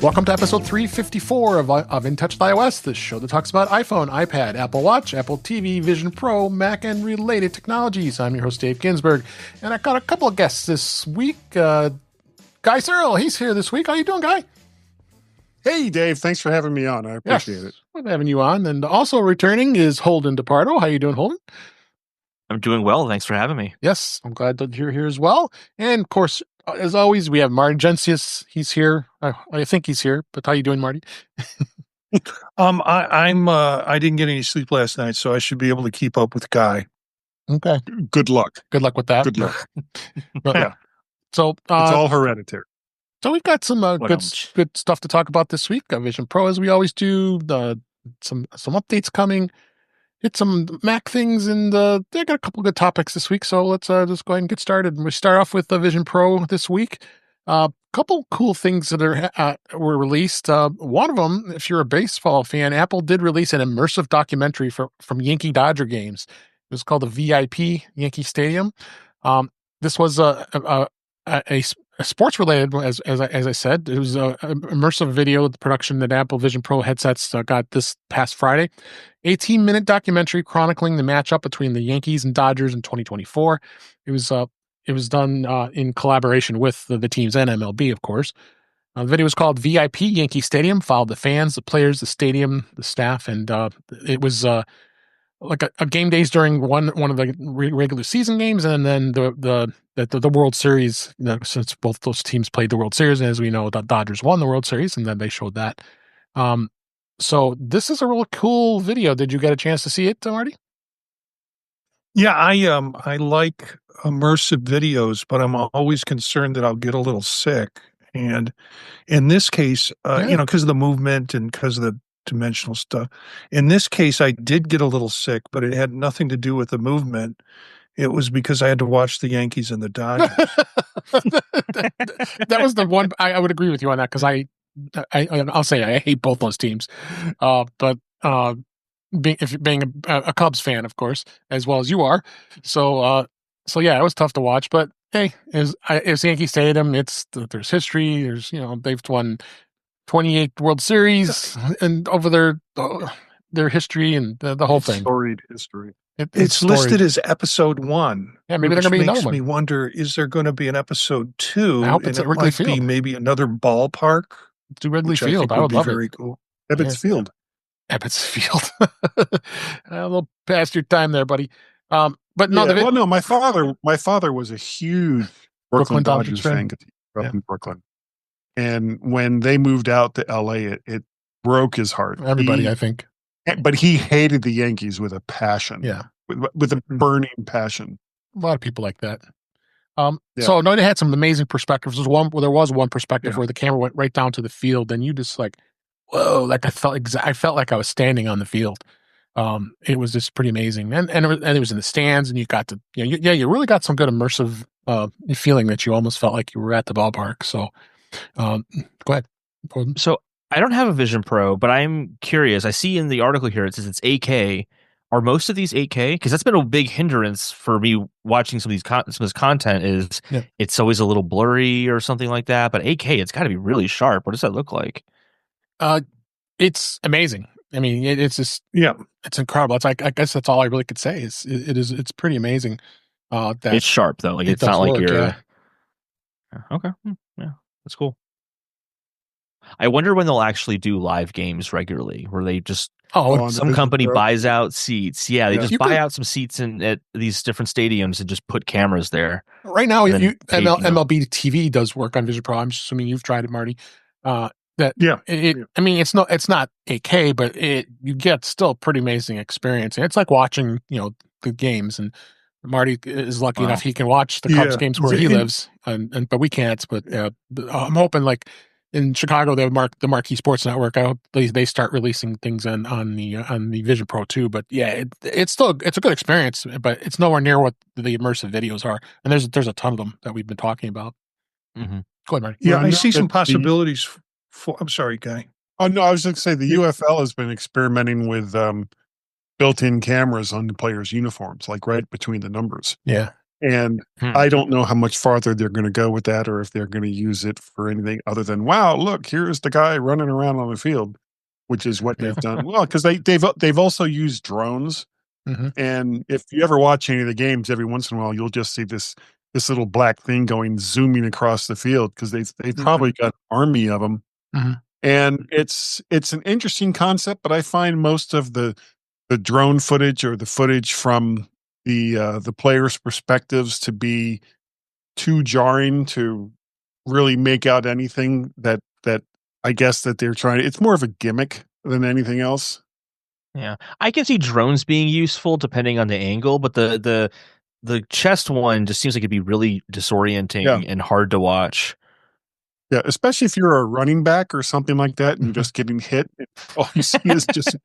Welcome to episode 354 of In Touch with iOS, the show that talks about iPhone, iPad, Apple Watch, Apple TV, Vision Pro, Mac, and related technologies. I'm your host, Dave Ginsburg, and I've got a couple of guests this week. Guy Serle, he's here this week. How you doing, Guy? Hey, Dave. Thanks for having me on. I appreciate it. Good having you on. And also returning is Holden DePardo. How you doing, Holden? I'm doing well. Thanks for having me. Yes, I'm glad that you're here as well. And, of course, as always, we have Marty Jencius. He's here. I think he's here. But how you doing, Marty? I didn't get any sleep last night, so I should be able to keep up with Guy. Okay. Good luck. Good luck with that. Good luck. Yeah. So it's all hereditary. So we've got some good stuff to talk about this week. Vision Pro, as we always do. Some updates coming. Hit some Mac things, and they got a couple of good topics this week. So let's just go ahead and get started. And we start off with the Vision Pro this week. Couple cool things that were released. One of them, if you're a baseball fan, Apple did release an immersive documentary from Yankee-Dodger games. It was called the VIP Yankee Stadium. This was a sports related, as I said. It was an immersive video production that Apple Vision Pro headsets got this past Friday. 18-minute documentary chronicling the matchup between the Yankees and Dodgers in 2024. It was done in collaboration with the teams and MLB, of course. The video was called VIP Yankee Stadium. Followed the fans, the players, the stadium, the staff, and it was like a game days during one of the regular season games, and then the World Series. Since both those teams played the World Series, and as we know, the Dodgers won the World Series, and then they showed that. So this is a real cool video. Did you get a chance to see it, Marty? Yeah, I like immersive videos, but I'm always concerned that I'll get a little sick. And in this case, because of the movement and because of the dimensional stuff. In this case, I did get a little sick, but it had nothing to do with the movement. It was because I had to watch the Yankees and the Dodgers. That was the one. I would agree with you on that because I'll say I hate both those teams, but being a Cubs fan, of course, as well as you are, so yeah, it was tough to watch. But hey, it's Yankee Stadium. There's history. They've won 28 World Series and over their history and the whole thing. Storied history. It's listed as episode 1. Yeah, maybe there's going to be another one. Makes me wonder: is there going to be an episode 2? I hope it's at Wrigley Field. Be maybe another ballpark. To Wrigley Field. I would love it. Very cool. Ebbets Field. Ebbets Field. A little past your time there, buddy. But no, my father was a huge Brooklyn Dodgers fan. Up in Brooklyn, and when they moved out to LA, it broke his heart. Everybody, I think. But he hated the Yankees with a passion. Yeah, with a burning passion. A lot of people like that. So no, they had some amazing perspectives. There was one perspective where the camera went right down to the field, and you just like, whoa! Like I felt like I was standing on the field. It was just pretty amazing, and it was in the stands, and you got to, you really got some good immersive feeling that you almost felt like you were at the ballpark. So, go ahead. So I don't have a Vision Pro, but I'm curious. I see in the article here it says it's 8K. Are most of these 8K? Because that's been a big hindrance for me watching some of this content. Is it's always a little blurry or something like that. But 8K, it's got to be really sharp. What does that look like? It's amazing. I mean, it's just it's incredible. It's like, I guess that's all I really could say. It's pretty amazing. That it's sharp though. Like it's not like you're okay. Yeah, that's cool. I wonder when they'll actually do live games regularly, where they just some company buys out seats. Yeah, they just buy out some seats at these different stadiums and just put cameras there. Right now, if MLB TV does work on Vision Pro, I'm assuming you've tried it, Marty. I mean, it's not 8K, but you get still a pretty amazing experience, and it's like watching the games. And Marty is lucky enough he can watch the Cubs games where he lives, but we can't. But I'm hoping like in Chicago, the Marquee Sports Network. I hope they start releasing things on the Vision Pro too. But yeah, it's a good experience, but it's nowhere near what the immersive videos are. And there's a ton of them that we've been talking about. Mm-hmm. Go ahead, Marty. Yeah, I see some possibilities. I'm sorry, Guy. Oh no, I was going to say the UFL has been experimenting with built-in cameras on the players' uniforms, like right between the numbers. Yeah. And I don't know how much farther they're going to go with that, or if they're going to use it for anything other than, wow, look, here's the guy running around on the field, which is what they've done. Well, because they've also used drones. And if you ever watch any of the games, every once in a while, you'll just see this little black thing going zooming across the field, because they've probably got an army of them. And it's an interesting concept, but I find most of the drone footage, or the footage from the players' perspectives, to be too jarring to really make out anything that I guess that they're trying to. It's more of a gimmick than anything else. Yeah, I can see drones being useful depending on the angle, but the chest one just seems like it'd be really disorienting and hard to watch. Yeah, especially if you're a running back or something like that, and you're just getting hit. All you see is just.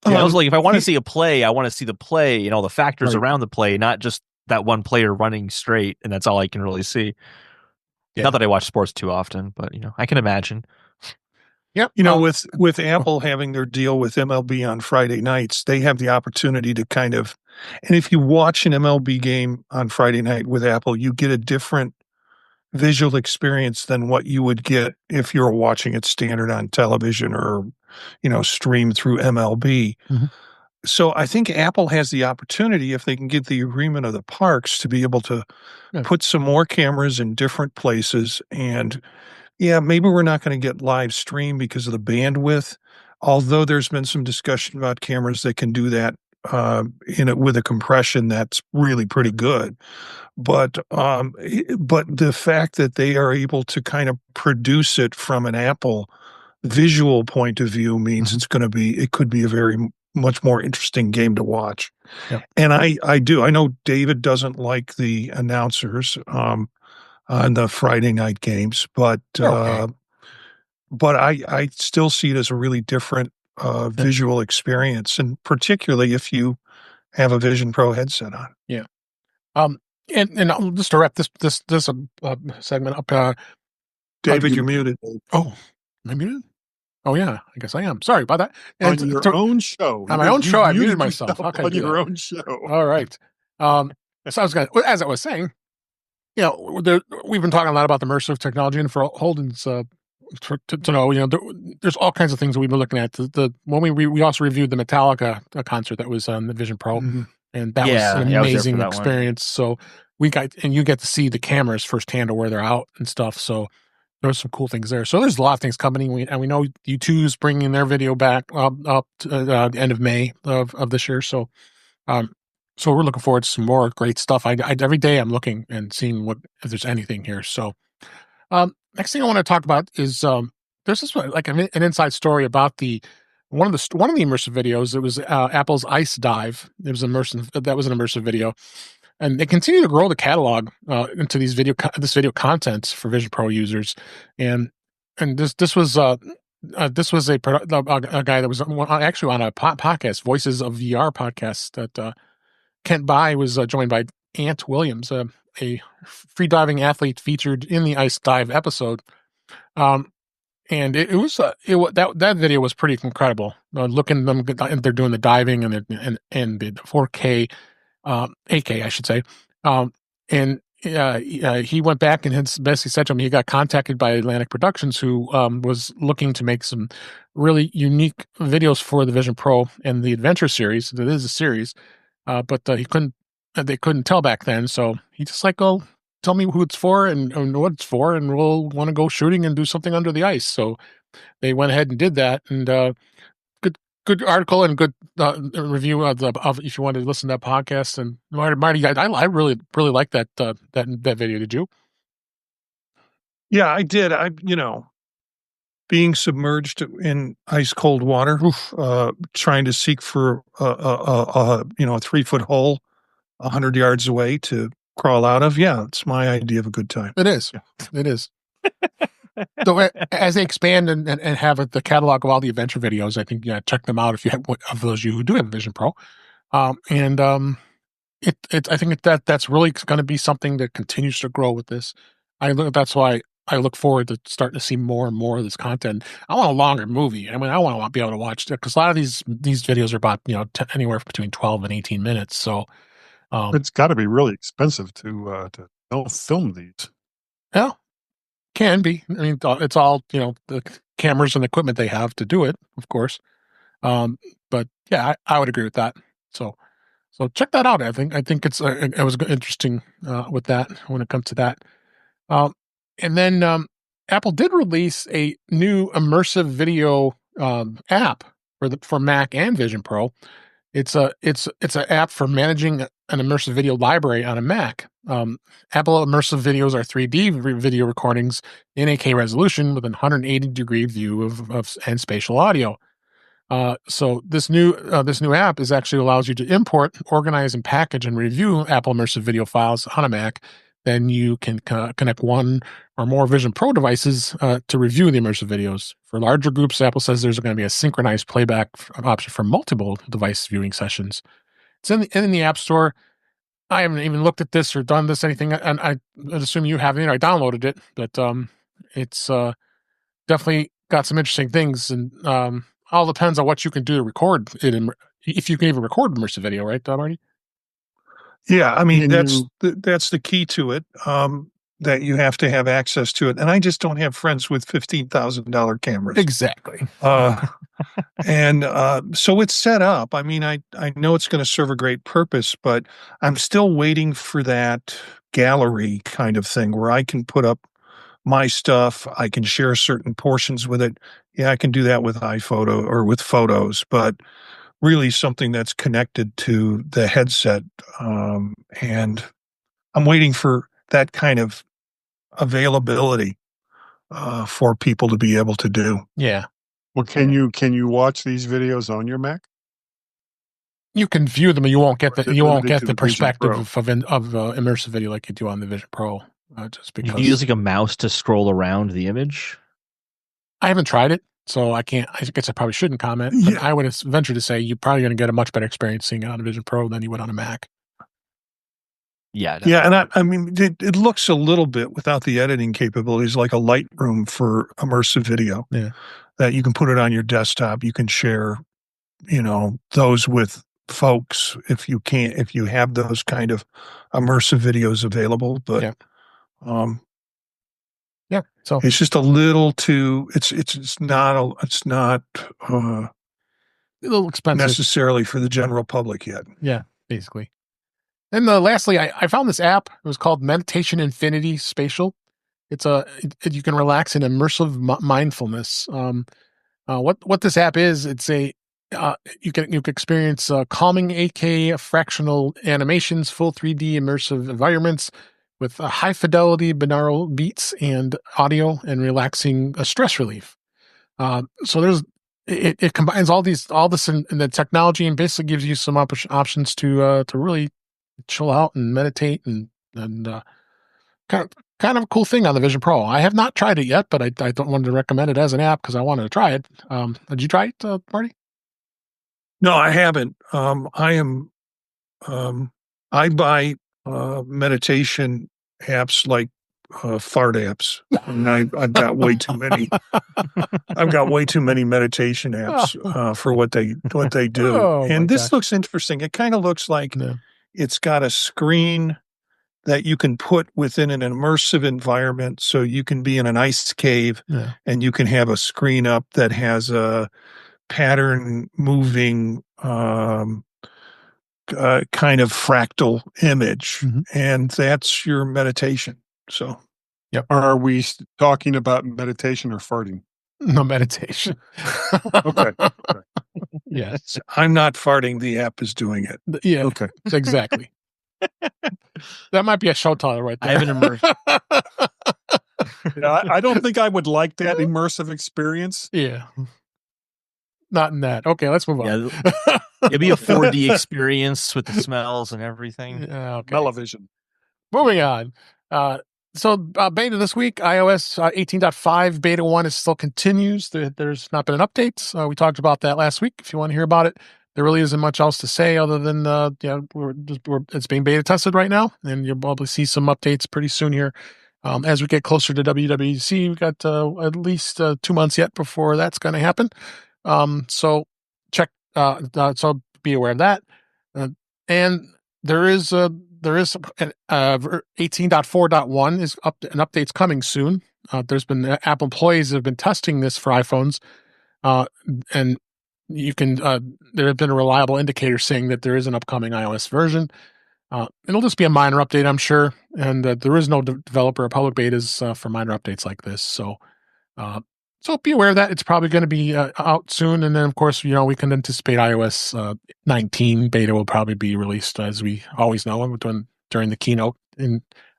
I was like, if I want to see a play, I want to see the play and all the factors around the play, not just that one player running straight, and that's all I can really see. Not that I watch sports too often, but I can imagine. Yep. With Apple having their deal with MLB on Friday nights, they have the opportunity to kind of, and if you watch an MLB game on Friday night with Apple, you get a different visual experience than what you would get if you're watching it standard on television or, streamed through MLB. So I think Apple has the opportunity, if they can get the agreement of the parks, to be able to put some more cameras in different places. And maybe we're not going to get live stream because of the bandwidth, although there's been some discussion about cameras that can do that with a compression that's really pretty good. But the fact that they are able to kind of produce it from an Apple visual point of view means it could be a very much more interesting game to watch. And I know David doesn't like the announcers on the Friday night games, but I still see it as a really different visual experience, and particularly if you have a Vision Pro headset on. Yeah. And just to wrap this segment up, David, you're muted. Oh, am I muted? Oh yeah, I guess I am. Sorry about that. And on your own show. On my own show, I muted myself. How can I do your that? own show. All right. So as I was saying, we've been talking a lot about the immersive technology, and for Holden's to know, there's all kinds of things that we've been looking at. When we also reviewed the Metallica concert that was on the Vision Pro, and that was an amazing experience. So you get to see the cameras firsthand of where they're out and stuff. So there's some cool things there. So there's a lot of things coming. And we know U2's bringing their video back up to the end of May of this year. So we're looking forward to some more great stuff. Every day I'm looking and seeing if there's anything here. So next thing I want to talk about is there's this like an inside story about one of the immersive videos. It was Apple's Ice Dive. It was immersive. That was an immersive video. And they continue to grow the catalog into this video content for Vision Pro users, and this was a guy that was actually on a podcast, Voices of VR podcast, that Kent Bai was joined by Ant Williams, a freediving athlete featured in the Ice Dive episode, and that video was pretty incredible. Looking them, they're doing the diving and the 4K. 8K, I should say. And he went back and had basically said to him, he got contacted by Atlantic Productions, who was looking to make some really unique videos for the Vision Pro and the Adventure series. It is a series, but they couldn't tell back then. So he just like, oh, tell me who it's for and what it's for, and we'll want to go shooting and do something under the ice. So they went ahead and did that, and good article and good review of if you wanted to listen to that podcast. And Marty, I really liked that video. Did you? Yeah, I did. Being submerged in ice cold water, trying to seek for a 3-foot hole 100 yards away to crawl out of. Yeah, it's my idea of a good time. It is. It is. So as they expand and have the catalog of all the adventure videos, I think check them out if you have of those you who do have a Vision Pro, I think that's really going to be something that continues to grow with this. That's why I look forward to starting to see more and more of this content. I want a longer movie. I mean, I want to be able to watch it because a lot of these videos are about anywhere between 12 and 18 minutes. So It's got to be really expensive to film these. Yeah, can be. I mean, it's all, the cameras and equipment they have to do it, of course. But yeah, I would agree with that. So check that out. I think it was interesting with that when it comes to that. And then Apple did release a new immersive video app for Mac and Vision Pro. It's an app for managing an immersive video library on a Mac. Apple immersive videos are 3D video recordings in 8K resolution with a 180-degree view of and spatial audio. So this new app actually allows you to import, organize, and package and review Apple immersive video files on a Mac. Then you can connect one or more Vision Pro devices to review the immersive videos. For larger groups, Apple says there's going to be a synchronized playback option for multiple device viewing sessions. It's in the App Store. I haven't even looked at this or done this anything, and I assume you haven't. I downloaded it, but it's definitely got some interesting things, and all depends on what you can do to record it, if you can even record immersive video, right, Marty? Yeah, I mean, that's the key to it, that you have to have access to it. And I just don't have friends with $15,000 cameras. Exactly. And so it's set up. I mean, I know it's going to serve a great purpose, but I'm still waiting for that gallery kind of thing where I can put up my stuff. I can share certain portions with it. Yeah, I can do that with iPhoto or with Photos, but really something that's connected to the headset. And I'm waiting for that kind of availability for people to be able to do. Yeah. Well, can you watch these videos on your Mac? You can view them, and you won't get the perspective of immersive video like you do on the Vision Pro. Just because you use like a mouse to scroll around the image. I haven't tried it, so I can't. I guess I probably shouldn't comment. But I would venture to say you're probably going to get a much better experience seeing it on a Vision Pro than you would on a Mac. Yeah, definitely. Yeah, and I mean, it looks a little bit without the editing capabilities like a Lightroom for immersive video. Yeah, that you can put it on your desktop. You can share, those with folks if you have those kind of immersive videos available. But so it's just a little too. It's not a little expensive necessarily for the general public yet. Yeah, basically. And lastly, I found this app. It was called Meditation Infinity Spatial. You can relax in immersive mindfulness. What this app is, it's you can experience calming 8K fractional animations, full 3D immersive environments with high fidelity binaural beats and audio and relaxing stress relief. So it combines all this in the technology and basically gives you some options to really chill out and meditate and kind of a cool thing on the Vision Pro. I have not tried it yet, but I don't want to recommend it as an app because I wanted to try it. Did you try it, Marty? No, I haven't. I buy meditation apps like fart apps, and I've got way too many. I've got way too many meditation apps for what they do. And this looks interesting. It kind of looks like it's got a screen that you can put within an immersive environment. So you can be in an ice cave and you can have a screen up that has a pattern moving kind of fractal image. Mm-hmm. And that's your meditation. So, Are we talking about meditation or farting? No, meditation. Okay. Yes. I'm not farting. The app is doing it. Yeah. Okay. Exactly. That might be a show title right there. I have an immersion. I don't think I would like that immersive experience. Yeah. Not in that. Okay, let's move on. Yeah, it'd be a 4D experience with the smells and everything. Yeah, okay. Television. Moving on. So beta this week, iOS 18.5 beta 1 is still continues. There's not been an update. We talked about that last week. If you want to hear about it, there really isn't much else to say other than it's being beta tested right now, and you'll probably see some updates pretty soon here. As we get closer to WWDC, we've got at least 2 months yet before that's going to happen. So check. So be aware of that. And there is an 18.4.1 is up, an update's coming soon. There's been Apple employees that have been testing this for iPhones, and you can. There have been a reliable indicator saying that there is an upcoming iOS version. It'll just be a minor update, I'm sure, and there is no developer or public betas for minor updates like this. So be aware of that. It's probably going to be out soon, and then of course, we can anticipate iOS 19 beta will probably be released, as we always know, during the keynote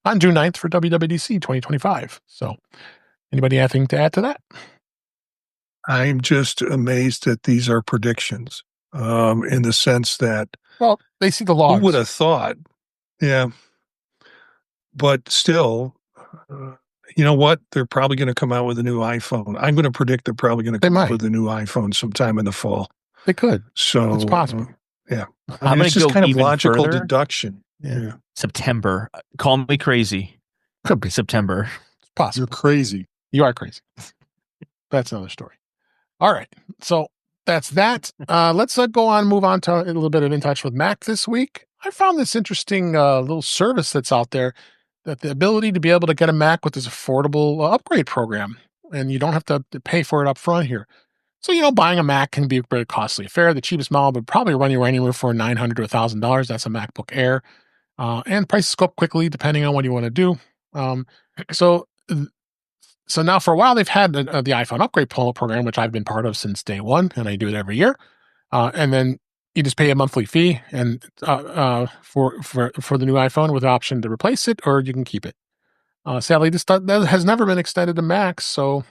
on June 9th for WWDC 2025. So, anybody have anything to add to that? I'm just amazed that these are predictions, in the sense that, well, they see the logs. Who would have thought? Yeah, but still. You know what? They're probably going to come out with a new iPhone. I'm going to predict they're probably going to come out with a new iPhone sometime in the fall. They could. So it's possible. Yeah. I'm going to just go kind of even logical further. Deduction. Yeah. September. Call me crazy. Could be September. It's possible. You're crazy. You are crazy. That's another story. All right. So that's that. Let's move on to a little bit of In Touch with Mac this week. I found this interesting little service that's out there, that the ability to be able to get a Mac with this affordable upgrade program, and you don't have to pay for it up front here. So, buying a Mac can be a very costly affair. The cheapest model would probably run you anywhere for $900 to $1,000. That's a MacBook Air. And prices go up quickly depending on what you want to do. So now for a while, they've had the iPhone upgrade program, which I've been part of since day one, and I do it every year. And then you just pay a monthly fee and for the new iPhone with the option to replace it, or you can keep it. Sadly, that has never been extended to Macs. So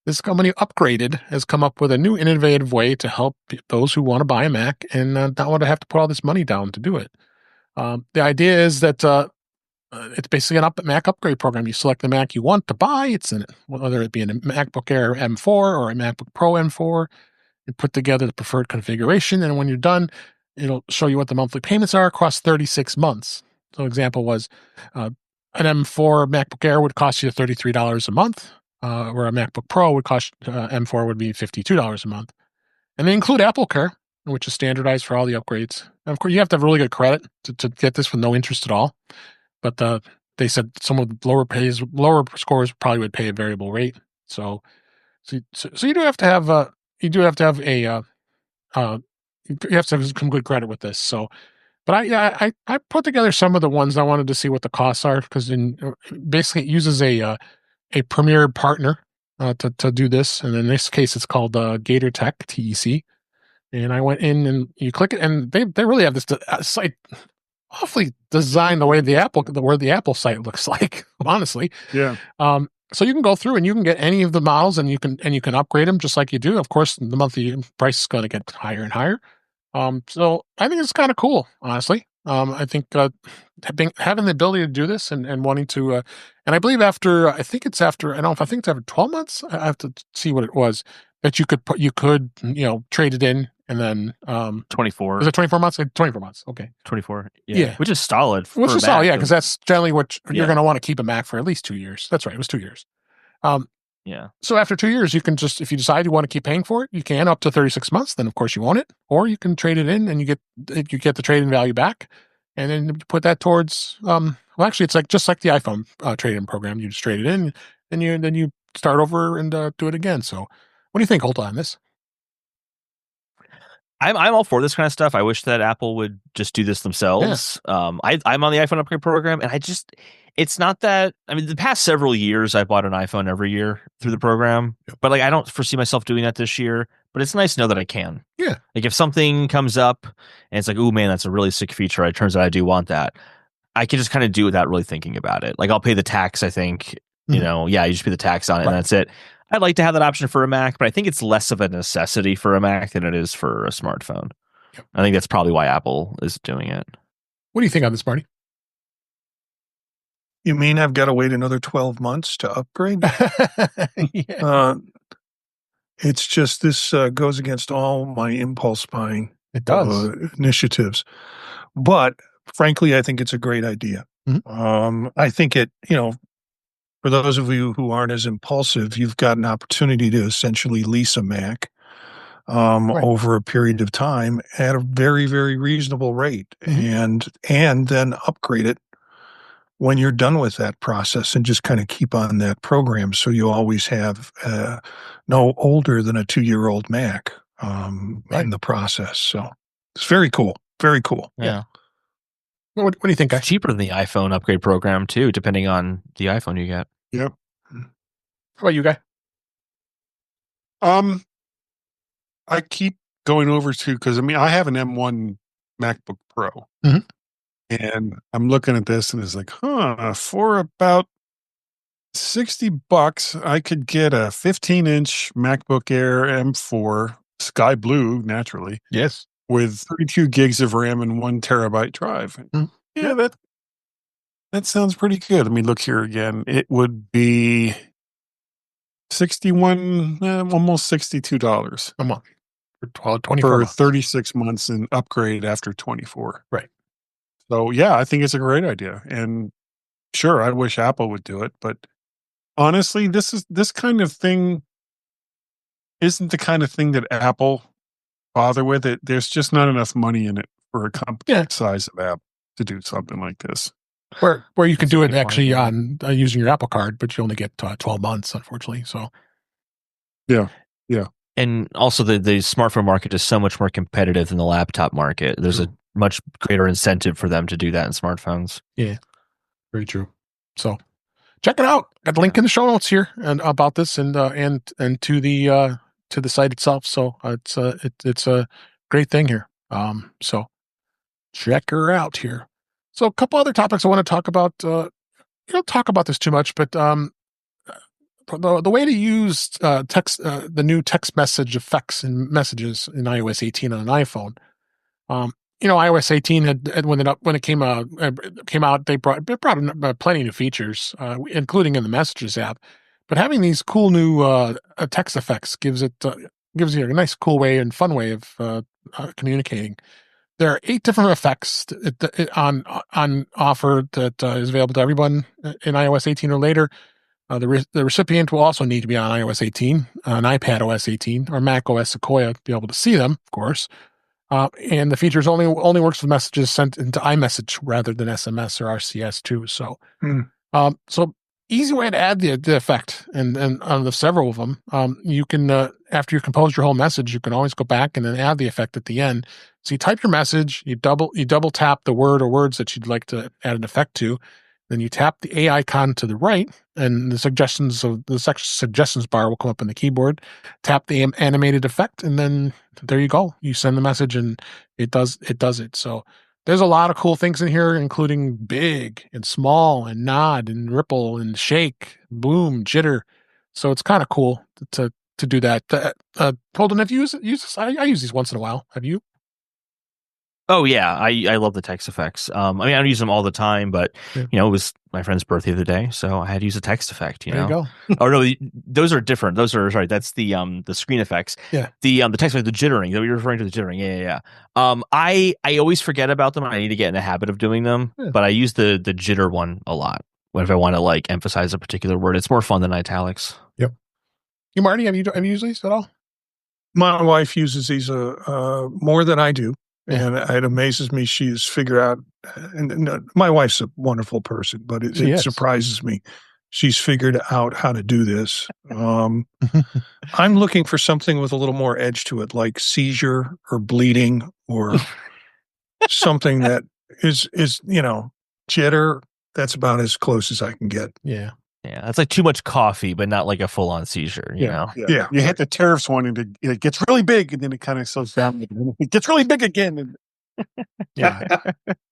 this company, Upgraded, has come up with a new innovative way to help those who want to buy a Mac and not want to have to put all this money down to do it. The idea is that it's basically a Mac upgrade program. You select the Mac you want to buy. Whether it be a MacBook Air M4 or a MacBook Pro M4. You put together the preferred configuration, and when you're done, it'll show you what the monthly payments are across 36 months. So example was an M4 MacBook Air would cost you $33 a month, where a MacBook Pro would cost M4 would be $52 a month. And they include Apple Care, which is standardized for all the upgrades. And of course, you have to have really good credit to get this with no interest at all. But they said some of the lower scores probably would pay a variable rate. So you do have to have you have to have some good credit with this. So, but I put together some of the ones I wanted to see what the costs are, because basically it uses a premier partner to do this, and in this case it's called Gator Tech TEC. And I went in and you click it, and they really have this site awfully designed the way the Apple site looks like, honestly. Yeah. So you can go through and you can get any of the models, and you can upgrade them just like you do. Of course, the monthly price is going to get higher and higher. So I think it's kind of cool, honestly. I think having the ability to do this and wanting to, and I believe I think it's after 12 months. I have to see what it was that you could trade it in, and then 24. Was it 24 months? 24 months. Okay. 24. Yeah. Which is solid. Yeah, because that's generally what you're going to want to keep a Mac for at least 2 years. That's right. It was 2 years. Yeah. So after 2 years, you can just, if you decide you want to keep paying for it, you can up to 36 months. Then of course you own it, or you can trade it in and you get the trade-in value back, and then you put that towards. Actually, it's just like the iPhone trade-in program. You just trade it in, and then you start over and do it again. So, what do you think, Holden, on this? I'm all for this kind of stuff. I wish that Apple would just do this themselves. Yeah. I'm on the iPhone upgrade program, and it's not that. I mean, the past several years, I bought an iPhone every year through the program, but I don't foresee myself doing that this year. But it's nice to know that I can. Yeah. Like if something comes up and it's like, oh man, that's a really sick feature. It turns out I do want that. I can just kind of do without really thinking about it. Like I'll pay the tax. I think you just pay the tax on it, and that's it. I'd like to have that option for a Mac, but I think it's less of a necessity for a Mac than it is for a smartphone. Yep. I think that's probably why Apple is doing it. What do you think on this, Marty? You mean I've got to wait another 12 months to upgrade? Yeah. It's just this goes against all my impulse buying initiatives. But frankly, I think it's a great idea. Mm-hmm. I think it, for those of you who aren't as impulsive, you've got an opportunity to essentially lease a Mac over a period of time at a very, very reasonable rate, and then upgrade it when you're done with that process, and just kind of keep on that program. So you always have no older than a 2-year-old Mac in the process. So it's very cool. Very cool. Yeah. What do you think, guys? It's cheaper than the iPhone upgrade program too, depending on the iPhone you get. Yep. How about you, Guy? I keep going over to, because I have an M1 MacBook Pro, and I'm looking at this, and it's like, for about $60, I could get a 15-inch MacBook Air M4 Sky Blue, naturally. Yes. With 32 gigs of RAM and 1 terabyte drive. Yeah, that sounds pretty good. Let me look here again. It would be almost $62 a month for 24 for months. 36 months and upgrade after 24. Right. So yeah, I think it's a great idea. And sure, I wish Apple would do it, but honestly, this kind of thing isn't the kind of thing that Apple bother with it. There's just not enough money in it for a company the size of Apple to do something like this. Where you can do it actually on using your Apple Card, but you only get 12 months, unfortunately. So, yeah. And also the smartphone market is so much more competitive than the laptop market. There's a much greater incentive for them to do that in smartphones. Yeah, very true. So, check it out. Got the link in the show notes here and about this and to the site itself. So it's a great thing here. So check her out here. So a couple other topics I want to talk about. You don't talk about this too much, but the way to use text, the new text message effects and messages in iOS 18 on an iPhone. iOS 18 when it came out, they brought plenty of new features, including in the Messages app. But having these cool new text effects gives you a nice, cool way and fun way of communicating. There are 8 different effects on offer that is available to everyone in iOS 18 or later. The recipient will also need to be on iOS 18, on iPad OS 18, or Mac OS Sequoia to be able to see them, of course. And the features only works with messages sent into iMessage rather than SMS or RCS too. So, so easy way to add the effect, and the several of them. You can after you compose your whole message, you can always go back and then add the effect at the end. So you type your message, you double tap the word or words that you'd like to add an effect to, then you tap the A icon to the right, and the suggestions bar will come up on the keyboard. Tap the animated effect, and then there you go. You send the message, and it does it. So there's a lot of cool things in here, including big and small and nod and ripple and shake, boom, jitter. So it's kind of cool to do that. Holden, have you used this? I use these once in a while. Have you? Oh yeah, I love the text effects. I don't use them all the time, but it was my friend's birthday the other day, so I had to use a text effect. There you go. Oh no, those are different. That's the screen effects. Yeah. The text effect, the jittering. That you're referring to the jittering. Yeah. I always forget about them. I need to get in the habit of doing them, but I use the jitter one a lot if I want to emphasize a particular word. It's more fun than italics. Yep. You, Marty, have you used these at all? My wife uses these more than I do. And it amazes me she's figured out, and my wife's a wonderful person, but it surprises me. She's figured out how to do this. I'm looking for something with a little more edge to it, like seizure or bleeding or something that is jitter. That's about as close as I can get. Yeah. Yeah, that's like too much coffee, but not like a full-on seizure, you know? Yeah. You hit the tariffs one, and it gets really big, and then it kind of slows down. It gets really big again. And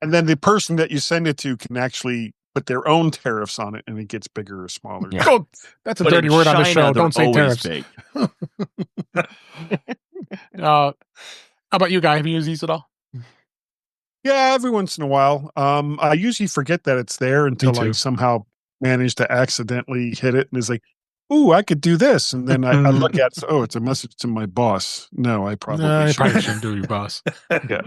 and then the person that you send it to can actually put their own tariffs on it, and it gets bigger or smaller. Yeah. Oh, that's a dirty word on the show. Don't say tariffs. How about you, Guy? Have you used these at all? Yeah, every once in a while. I usually forget that it's there until I somehow manage to accidentally hit it, and it's like, ooh, I could do this. And then I look at it, it's a message to my boss. No, I probably shouldn't do your boss. Yeah.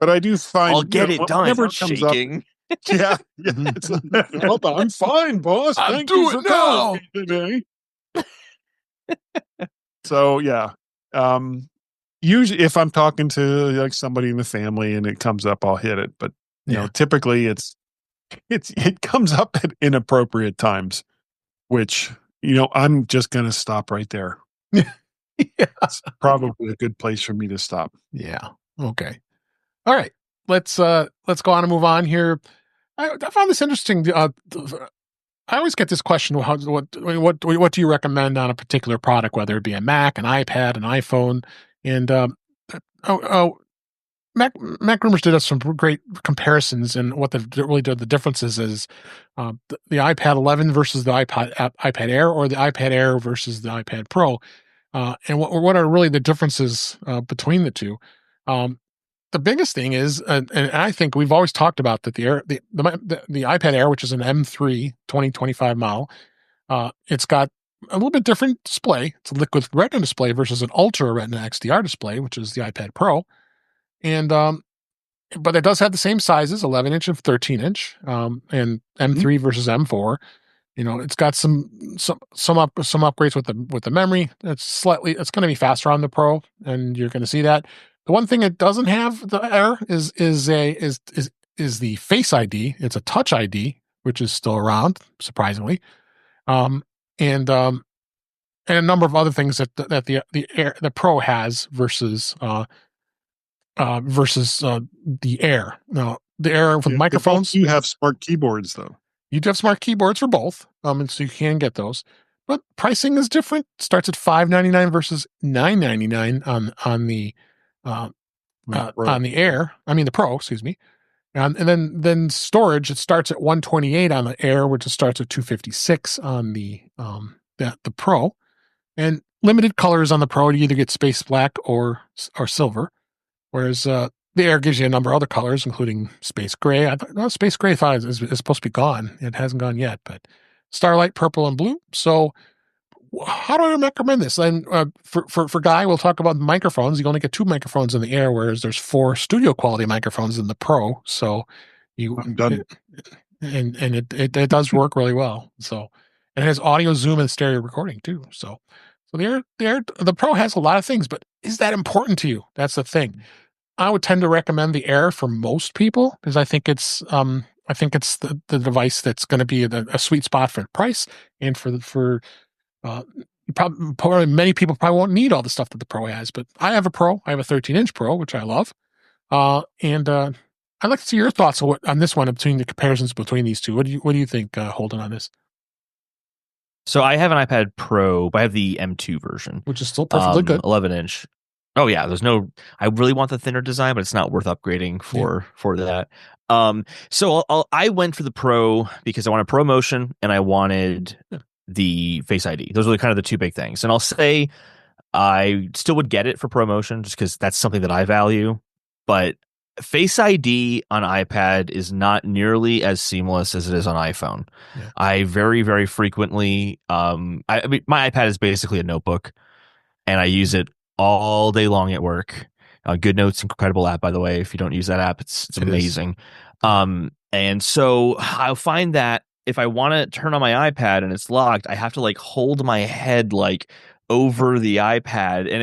But I do find I'll get it done. Whenever it comes shaking. Up, yeah. It's like, I'm fine, boss. Thank you for calling me today. So yeah, Usually, if I'm talking to like somebody in the family and it comes up, I'll hit it. But you know, typically it comes up at inappropriate times, which I'm just going to stop right there. It's probably a good place for me to stop. Yeah. Okay. All right. Let's go on and move on here. I found this interesting. I always get this question: what do you recommend on a particular product, whether it be a Mac, an iPad, an iPhone? And Mac Rumors did us some great comparisons, and what really did the differences is the iPad 11 versus the iPad Air, or the iPad Air versus the iPad Pro, and what are really the differences between the two. The biggest thing is, and I think we've always talked about that the iPad Air, which is an M3 2025 model, it's got a little bit different display. It's a liquid retina display versus an ultra retina XDR display, which is the iPad Pro. And but it does have the same sizes, 11-inch and 13-inch, and M3 versus M4. It's got some upgrades with the memory. It's going to be faster on the Pro, and you're going to see that. The one thing it doesn't have, the Air, is the Face ID. It's a Touch ID, which is still around, surprisingly, and a number of other things that the Pro has versus the Air. Now, the Air with microphones. You have smart keyboards, though. You do have smart keyboards for both, and so you can get those. But pricing is different. It starts at $599 versus $999 on the Air. I mean the Pro, excuse me. And then storage, it starts at 128 on the Air, which starts at 256 on the Pro. And limited colors on the Pro. You either get space black or silver. Whereas the Air gives you a number of other colors, including space gray. Space gray is supposed to be gone. It hasn't gone yet, but starlight, purple, and blue. So how do I recommend this? And for Guy, we'll talk about microphones. You only get 2 microphones in the Air, whereas there's 4 studio quality microphones in the Pro. So I'm done. It does work really well. So it has audio, zoom, and stereo recording too. So the Pro has a lot of things, but is that important to you? That's the thing. I would tend to recommend the Air for most people because I think it's the device that's going to be a sweet spot for price and for probably many people probably won't need all the stuff that the Pro has. But I have a Pro. I have a 13-inch Pro, which I love, and I'd like to see your thoughts on this one between the comparisons between these two. What do you think, Holden, on this? So I have an iPad Pro, but I have the M2 version, which is still perfectly good. 11-inch. Oh yeah, I really want the thinner design, but it's not worth upgrading for that. So I went for the Pro because I wanted Pro Motion and I wanted the Face ID. Those were kind of the 2 big things. And I'll say I still would get it for Pro Motion just because that's something that I value. But Face ID on iPad is not nearly as seamless as it is on iPhone. Yeah. I very, very frequently, I mean, my iPad is basically a notebook, and I use it all day long at work. GoodNotes, incredible app, by the way. If you don't use that app, it's amazing. And so I'll find that if I want to turn on my iPad and it's locked, I have to hold my head over the iPad, and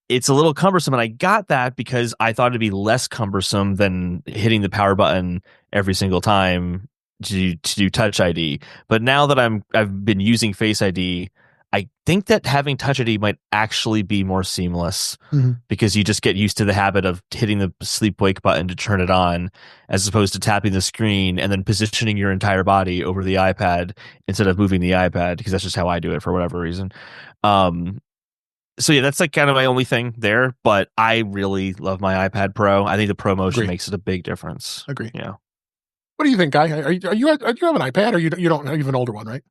it's a little cumbersome. And I got that because I thought it'd be less cumbersome than hitting the power button every single time to do Touch ID. But now that I've been using Face ID, I think that having Touch ID might actually be more seamless because you just get used to the habit of hitting the sleep wake button to turn it on, as opposed to tapping the screen and then positioning your entire body over the iPad instead of moving the iPad, because that's just how I do it for whatever reason. So yeah, that's kind of my only thing there, but I really love my iPad Pro. I think the Pro Motion makes it a big difference. Agree. Yeah. What do you think, Guy? Are you have an iPad, or you don't have an older one, right?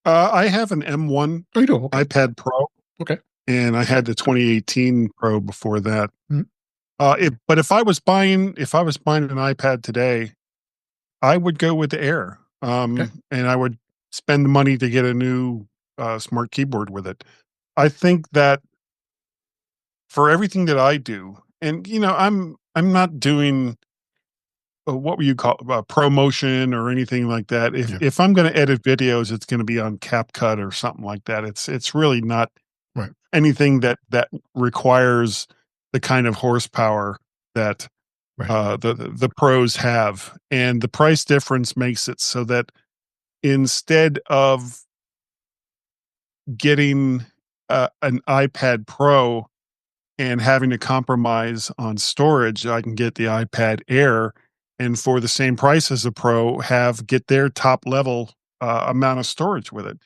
I have an M1 iPad Pro. Okay. And I had the 2018 Pro before that. But if I was buying an iPad today, I would go with the Air. And I would spend the money to get a new smart keyboard with it. I think that for everything that I do, and I'm not doing what would you call promotion or anything like that. If I'm going to edit videos, it's going to be on CapCut or something like that. It's really not anything that requires the kind of horsepower that the pros have, and the price difference makes it so that instead of getting an iPad Pro and having to compromise on storage, I can get the iPad Air, and for the same price as a Pro, get their top level amount of storage with it.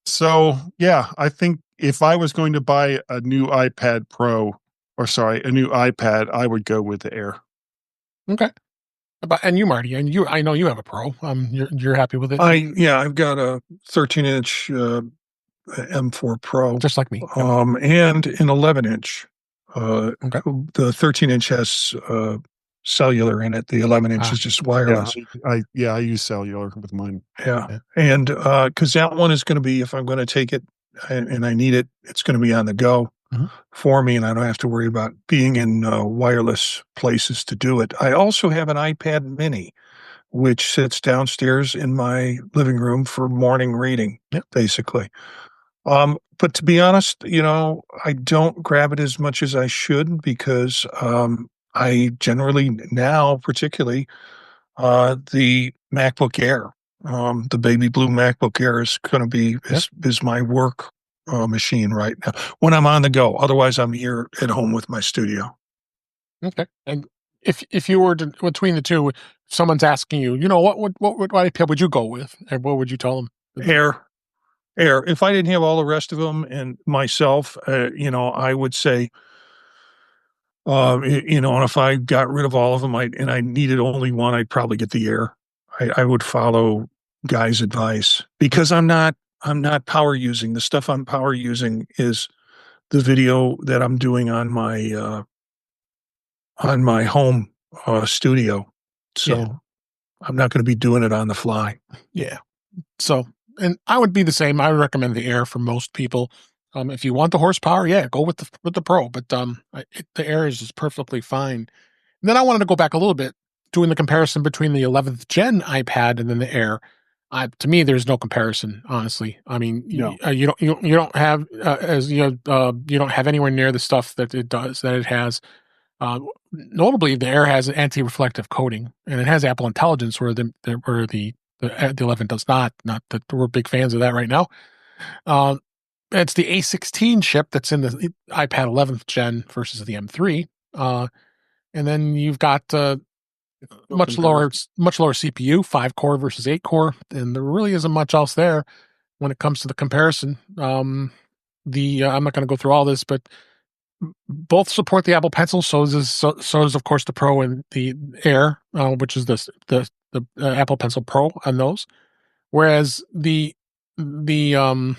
So yeah, I think if I was going to buy a new iPad Pro, a new iPad, I would go with the Air. Okay. And you, Marty, and I know you have a Pro. You're happy with it? I've got a 13-inch M4 Pro, just like me. And an 11-inch. Okay. The 13-inch has cellular in it. The 11-inch is just wireless. I use cellular with mine. Yeah. And because that one is going to be, if I'm going to take it and I need it, it's going to be on the go for me, and I don't have to worry about being in wireless places to do it. I also have an iPad mini, which sits downstairs in my living room for morning reading, basically. But to be honest, I don't grab it as much as I should, because I generally now, particularly, the MacBook Air, the baby blue MacBook Air is going to be is my work machine right now when I'm on the go. Otherwise, I'm here at home with my studio. Okay. And if you were between the two, if someone's asking you, what iPad would you go with? And what would you tell them? Air. If I didn't have all the rest of them and myself, I would say, and if I got rid of all of them, and I needed only one, I'd probably get the Air. I would follow Guy's advice, because I'm not power using. The stuff I'm power using is the video that I'm doing on my home studio. So I'm not going to be doing it on the fly. Yeah. So, and I would be the same. I would recommend the Air for most people. If you want the horsepower, go with the Pro. But the Air is just perfectly fine. And then I wanted to go back a little bit, doing the comparison between the 11th gen iPad and then the Air. To me, there's no comparison, honestly. I mean, you don't have you don't have anywhere near the stuff that it has. Notably, the Air has an anti-reflective coating, and it has Apple Intelligence, where the 11 does not. Not that we're big fans of that right now. It's the A16 chip that's in the iPad 11th gen versus the M3, and then you've got much lower CPU, 5-core versus 8-core, and there really isn't much else there when it comes to the comparison. I'm not going to go through all this, but both support the Apple Pencil. So does of course the Pro and the Air, which is the Apple Pencil Pro on those. Whereas the 11th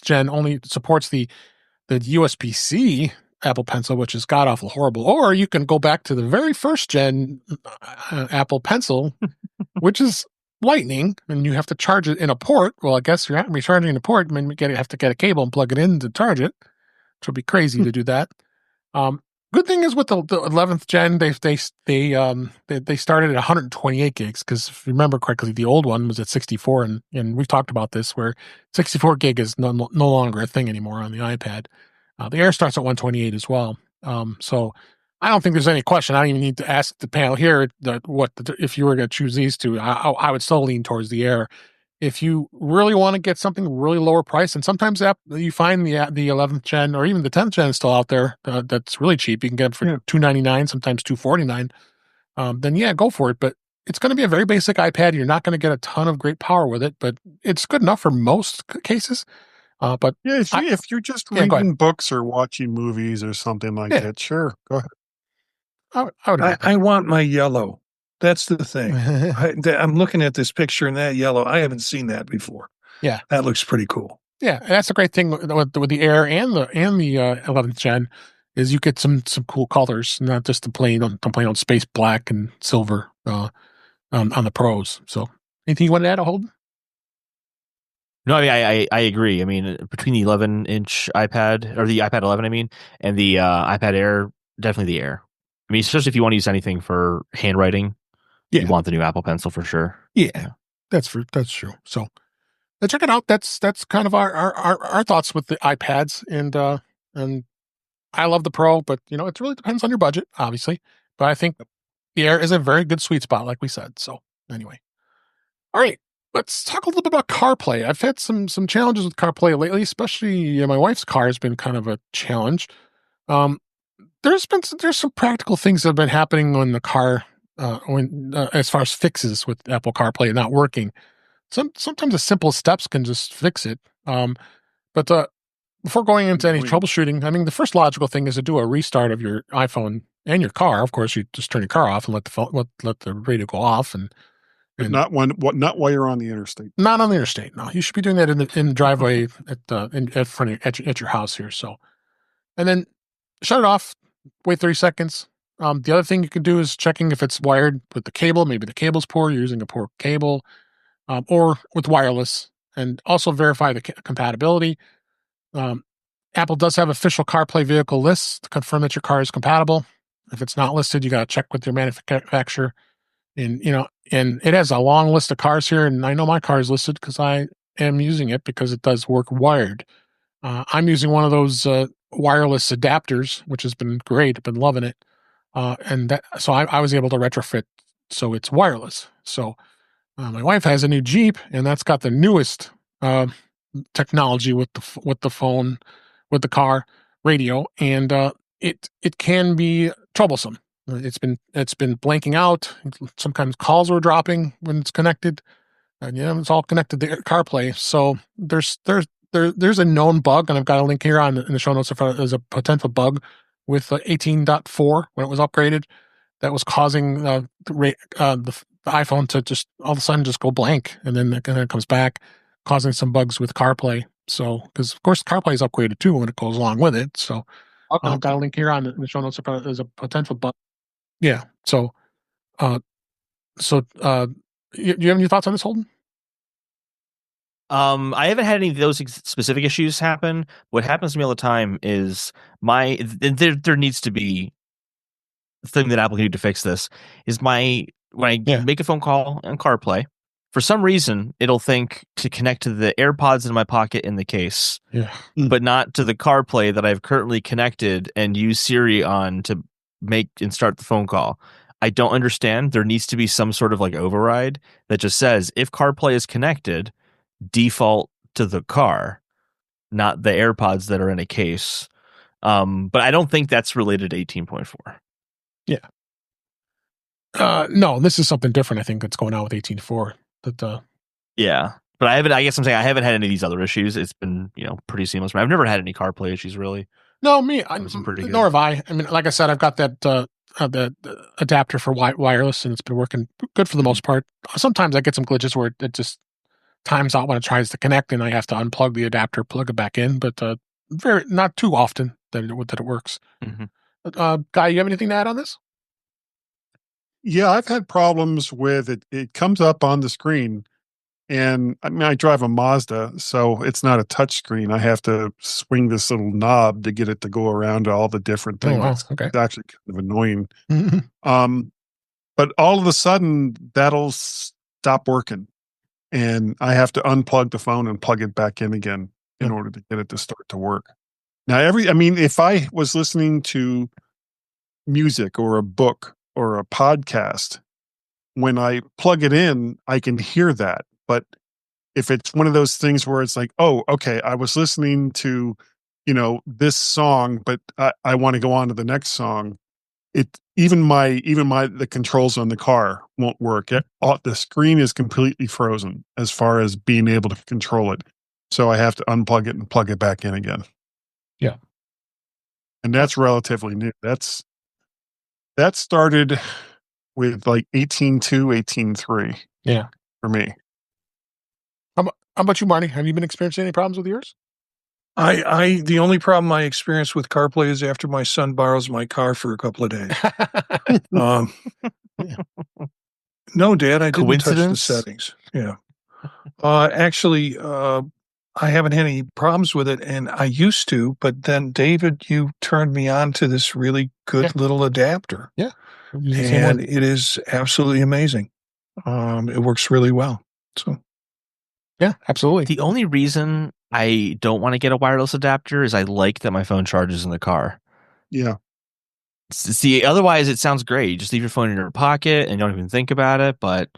gen only supports the USB-C Apple Pencil, which is god awful horrible. Or you can go back to the very first gen Apple Pencil, which is Lightning, and you have to charge it in a port. Well, I guess you're not going to be charging in a port. I mean, you have to get a cable and plug it in to charge it, which would be crazy to do that. Good thing is with the 11th gen, they started at 128 gigs, because if you remember correctly, the old one was at 64, and we've talked about this, where 64 gig is no longer a thing anymore on the iPad. The Air starts at 128 as well. So I don't think there's any question. I don't even need to ask the panel here if you were going to choose these two. I would still lean towards the Air. If you really want to get something really lower price, and sometimes you find the 11th gen or even the 10th gen is still out there that's really cheap. You can get it for $299, sometimes $249. Then go for it. But it's going to be a very basic iPad. You're not going to get a ton of great power with it, but it's good enough for most cases. But if you're just reading books or watching movies or something like that, sure, go ahead. I want my yellow. That's the thing. I'm looking at this picture, and that yellow, I haven't seen that before. Yeah, that looks pretty cool. Yeah, and that's the great thing with the Air and the 11th gen is you get some cool colors, not just the plain old space black and silver on the Pros. So, anything you want to add, Holden? No, I mean, I agree. I mean, between the 11-inch iPad, or the iPad 11, and the iPad Air, definitely the Air. I mean, especially if you want to use anything for handwriting, you want the new Apple Pencil for sure. Yeah. That's true. So, check it out. That's kind of our thoughts with the iPads, and I love the Pro, but it really depends on your budget, obviously. But I think the Air is a very good sweet spot, like we said. So anyway, all right, let's talk a little bit about CarPlay. I've had some challenges with CarPlay lately, especially my wife's car has been kind of a challenge. There's some practical things that have been happening on the car as far as fixes with Apple CarPlay not working. Sometimes the simplest steps can just fix it. But before going into any troubleshooting, I mean, the first logical thing is to do a restart of your iPhone and your car. Of course, you just turn your car off and let the radio go off, and not while you're on the interstate. Not on the interstate. No, you should be doing that in the driveway at your house here. So, and then shut it off. Wait 30 seconds. The other thing you can do is checking if it's wired with the cable. Maybe the cable's poor. You're using a poor cable, or with wireless, and also verify the compatibility. Apple does have official CarPlay vehicle lists to confirm that your car is compatible. If it's not listed, you got to check with your manufacturer. And it has a long list of cars here, and I know my car is listed because I am using it because it does work wired. I'm using one of those wireless adapters, which has been great. I've been loving it. So I was able to retrofit so it's wireless. So my wife has a new Jeep, and that's got the newest technology with the phone, with the car radio, and it can be troublesome. It's been blanking out. Sometimes calls are dropping when it's connected, and it's all connected to CarPlay. So there's a known bug, and I've got a link here in the show notes if there's a potential bug with 18.4 when it was upgraded that was causing the iPhone to just all of a sudden just go blank, and then it comes back, causing some bugs with CarPlay. So, because of course CarPlay is upgraded too when it goes along with it. So, I've got a link here in the show notes if there's a potential bug. Yeah. So, do you have any thoughts on this, Holden? I haven't had any of those specific issues happen. What happens to me all the time is there needs to be a thing that Apple can do to fix this. Is when I make a phone call on CarPlay, for some reason it'll think to connect to the AirPods in my pocket in the case, but not to the CarPlay that I've currently connected and use Siri on to make and start the phone call. I don't understand. There needs to be some sort of like override that just says if CarPlay is connected, default to the car, not the AirPods that are in a case. But I don't think that's related to 18.4. Yeah. No, this is something different. I think that's going on with 18.4. Yeah, but I guess I'm saying I haven't had any of these other issues. It's been pretty seamless. I've never had any CarPlay issues really. No, nor have I. I mean, like I said, I've got that the adapter for wireless, and it's been working good for the most part. Sometimes I get some glitches where it just times out when it tries to connect, and I have to unplug the adapter, plug it back in. But not too often that it works. Mm-hmm. Guy, you have anything to add on this? Yeah, I've had problems with it. It comes up on the screen, and I mean, I drive a Mazda, so it's not a touch screen. I have to swing this little knob to get it to go around to all the different things. Oh, wow. Okay. It's actually kind of annoying. Mm-hmm. But all of a sudden, that'll stop working, and I have to unplug the phone and plug it back in again in order to get it to start to work. Now, if I was listening to music or a book or a podcast, when I plug it in, I can hear that. But if it's one of those things where it's like, oh, okay, I was listening to, this song, but I want to go on to the next song, even the controls on the car won't work. The screen is completely frozen as far as being able to control it. So I have to unplug it and plug it back in again. Yeah. And that's relatively new. That started with like 18.2, 18.3. Yeah. For me. How about you, Marty? Have you been experiencing any problems with yours? The only problem I experience with CarPlay is after my son borrows my car for a couple of days. No, Dad, I didn't touch the settings. Yeah. Actually, I haven't had any problems with it, and I used to, but then, David, you turned me on to this really good little adapter. Yeah. And it is absolutely amazing. It works really well. So, Yeah, absolutely. The only reason I don't want to get a wireless adapter is I like that my phone charges in the car. Yeah. See, otherwise it sounds great. You just leave your phone in your pocket and you don't even think about it. But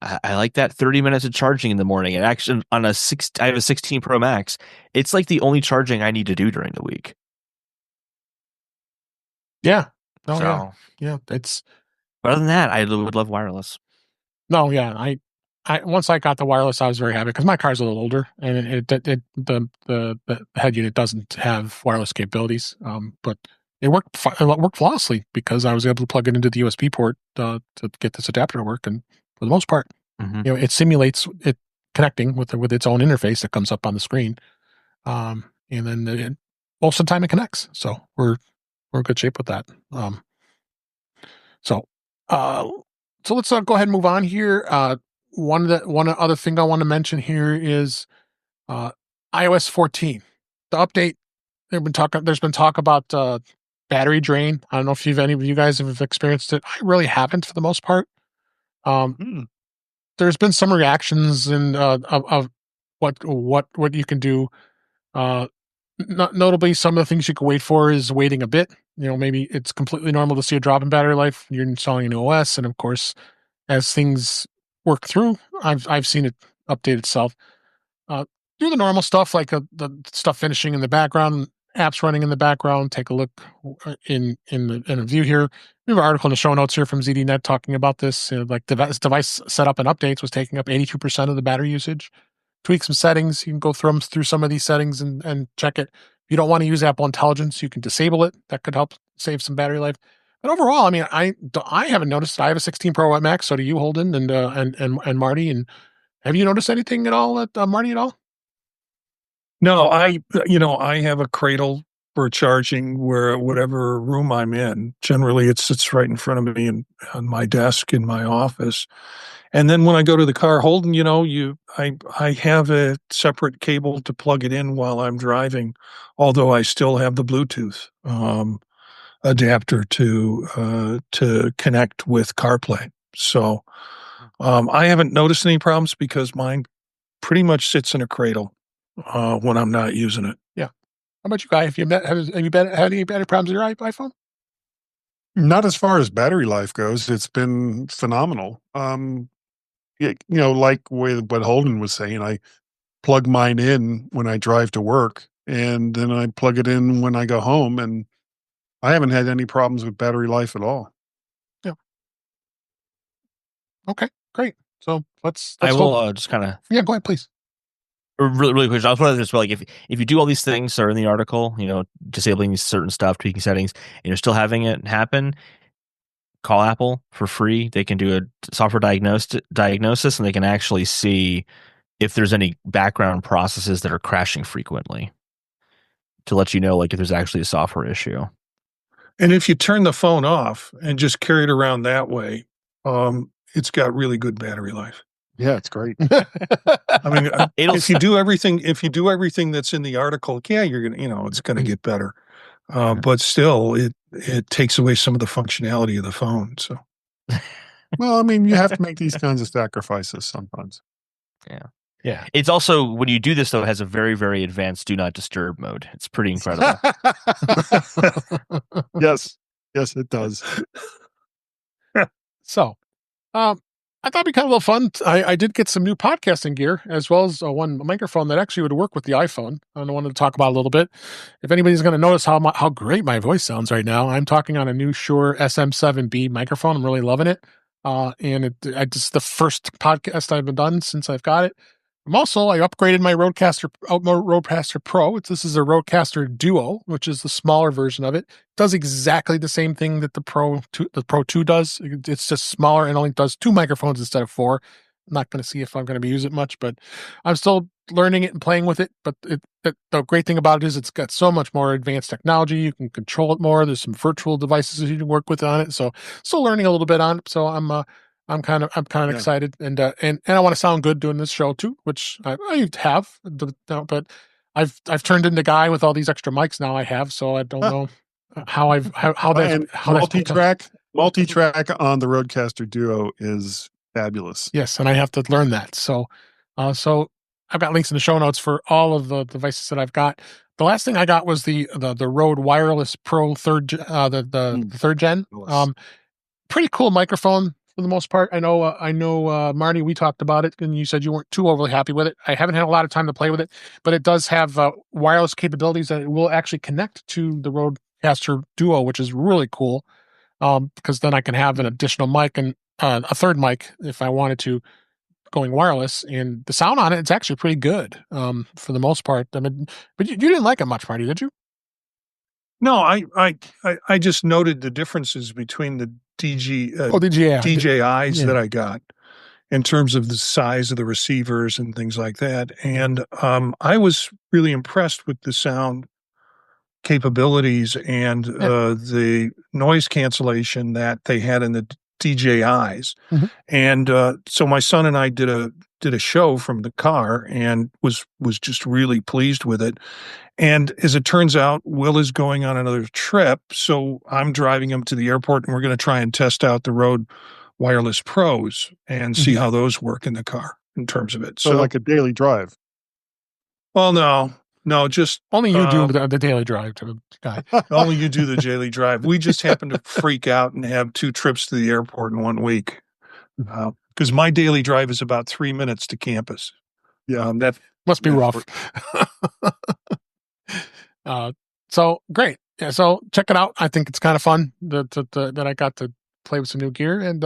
I like that 30 minutes of charging in the morning. And actually, I have a 16 Pro Max. It's like the only charging I need to do during the week. Yeah. Yeah. It's. But other than that, I would love wireless. No, yeah. I once I got the wireless, I was very happy because my car's a little older and the head unit doesn't have wireless capabilities. But it worked flawlessly because I was able to plug it into the USB port to get this adapter to work, and for the most part, it simulates it connecting with its own interface that comes up on the screen, and then most of the time it connects. So we're in good shape with that. So let's go ahead and move on here. One other thing I want to mention here is iOS 14. The update. There's been talk about battery drain. I don't know if any of you guys have experienced it. I really haven't for the most part. There's been some reactions of what you can do. Notably, some of the things you can wait for is waiting a bit. Maybe it's completely normal to see a drop in battery life. You're installing a new OS, and of course, as things work through, I've seen it update itself. Do the normal stuff like the stuff finishing in the background, apps running in the background. Take a look in a view here. We have an article in the show notes here from ZDNet talking about this. Like device setup and updates was taking up 82% of the battery usage. Tweak some settings. You can go through some of these settings and check it. If you don't want to use Apple Intelligence, you can disable it. That could help save some battery life. But overall, I mean, I haven't noticed. I have a 16 Pro Max. So do you, Holden and Marty. And have you noticed anything at all, Marty, at all? No, I have a cradle for charging where whatever room I'm in. Generally, it sits right in front of me on my desk in my office. And then when I go to the car, Holden, I have a separate cable to plug it in while I'm driving, although I still have the Bluetooth adapter to connect with CarPlay. So I haven't noticed any problems because mine pretty much sits in a cradle when I'm not using it. Yeah. How about you, Guy? Have you had any battery problems with your iPhone? Not as far as battery life goes. It's been phenomenal. Like with what Holden was saying, I plug mine in when I drive to work, and then I plug it in when I go home, and I haven't had any problems with battery life at all. Yeah. Okay, great. So let's I will just kind of go ahead, please. Really, really quick. I was wondering as well, like if you do all these things that are in the article, disabling certain stuff, tweaking settings, and you're still having it happen, call Apple for free. They can do a software diagnosis, and they can actually see if there's any background processes that are crashing frequently to let you know, like if there's actually a software issue. And if you turn the phone off and just carry it around that way, it's got really good battery life. Yeah, it's great. I mean, if you do everything that's in the article, you're gonna, it's gonna get better. But still, it takes away some of the functionality of the phone. So, well, I mean, you have to make these kinds of sacrifices sometimes. Yeah. It's also, when you do this though, it has a very, very advanced do not disturb mode. It's pretty incredible. Yes, it does. So, I thought it'd be kind of a little fun. I did get some new podcasting gear as well as one microphone that actually would work with the iPhone. I wanted to talk about it a little bit. If anybody's going to notice how great my voice sounds right now, I'm talking on a new Shure SM7B microphone. I'm really loving it. And it's the first podcast I've done since I've got it. I upgraded my Rodecaster Pro. This is a Rodecaster Duo, which is the smaller version of it. Does exactly the same thing that the Pro 2 does. It's just smaller and only does 2 microphones instead of 4. I'm not going to see if I'm going to use it much, but I'm still learning it and playing with it. But the great thing about it is it's got so much more advanced technology. You can control it more. There's some virtual devices you can work with on it. So still learning a little bit on it. So I'm kind of excited, and I want to sound good doing this show too, which I have, but I've turned into Guy with all these extra mics now. I have, so I don't know how multi-track on the Rodecaster Duo is fabulous. Yes, and I have to learn that. So I've got links in the show notes for all of the devices that I've got. The last thing I got was the Rode Wireless Pro third gen. Pretty cool microphone for the most part. I know, Marty, we talked about it, and you said you weren't too overly happy with it. I haven't had a lot of time to play with it, but it does have wireless capabilities that it will actually connect to the Rodecaster Duo, which is really cool. Because then I can have an additional mic and a third mic if I wanted to, going wireless, and the sound on it's actually pretty good for the most part. I mean, but you didn't like it much, Marty, did you? No, I just noted the differences between the DJIs that I got in terms of the size of the receivers and things like that. And I was really impressed with the sound capabilities and the noise cancellation that they had in the DJIs. Mm-hmm. And so my son and I did a show from the car and was just really pleased with it. And as it turns out, Will is going on another trip, so I'm driving him to the airport, and we're going to try and test out the Rode Wireless Pros and see how those work in the car in terms of it. So like a daily drive. Well, no, just only you do the daily drive to the guy. Only you do the daily drive. We just happen to freak out and have 2 trips to the airport in 1 week. Because my daily drive is about 3 minutes to campus. Yeah, that must be rough. So great. Yeah, so check it out. I think it's kind of fun that I got to play with some new gear and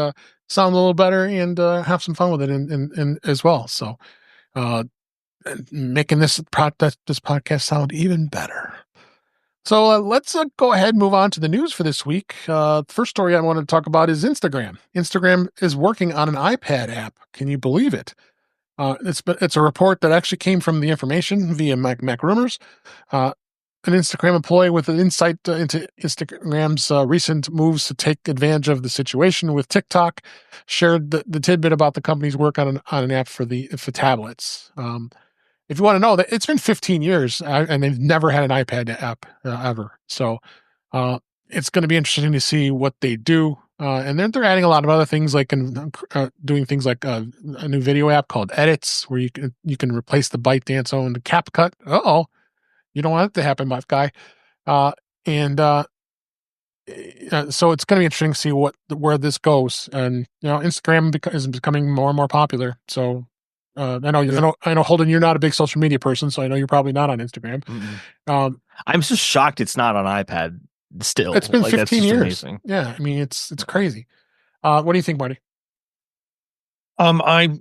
sound a little better and have some fun with it and as well. So making this podcast sound even better. So let's go ahead and move on to the news for this week. The first story I want to talk about is Instagram. Instagram is working on an iPad app. Can you believe it? It's a report that actually came from The Information via Mac Rumors. An Instagram employee with an insight into Instagram's recent moves to take advantage of the situation with TikTok shared the tidbit about the company's work on an app for tablets. If you want to know, that it's been 15 years and they've never had an iPad app ever. So it's going to be interesting to see what they do. And then they're adding a lot of other things, like doing things like a new video app called Edits, where you can replace the ByteDance owned CapCut. You don't want it to happen, my guy. So it's going to be interesting to see where this goes. And Instagram is becoming more and more popular. So I know, Holden, you're not a big social media person, so I know you're probably not on Instagram. I'm just shocked it's not on iPad still. It's been 15 years. Amazing. Yeah, I mean it's crazy. What do you think, Marty? I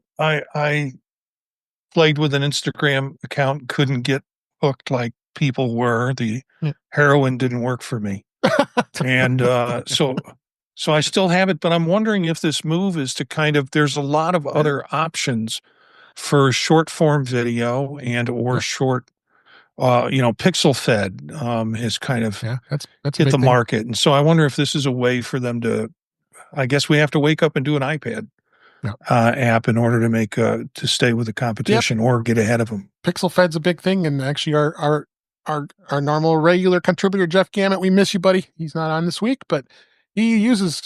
played with an Instagram account, couldn't get hooked like people were. The heroin didn't work for me. And so I still have it, but I'm wondering if this move is to there's a lot of other options for short form video and or short, pixel fed has kind of that's hit the market. And so I wonder if this is a way for them to, I guess we have to wake up and do an iPad app in order to make to stay with the competition or get ahead of them. Pixel fed's a big thing. And actually our normal regular contributor, Jeff Gamet, we miss you, buddy. He's not on this week, but he uses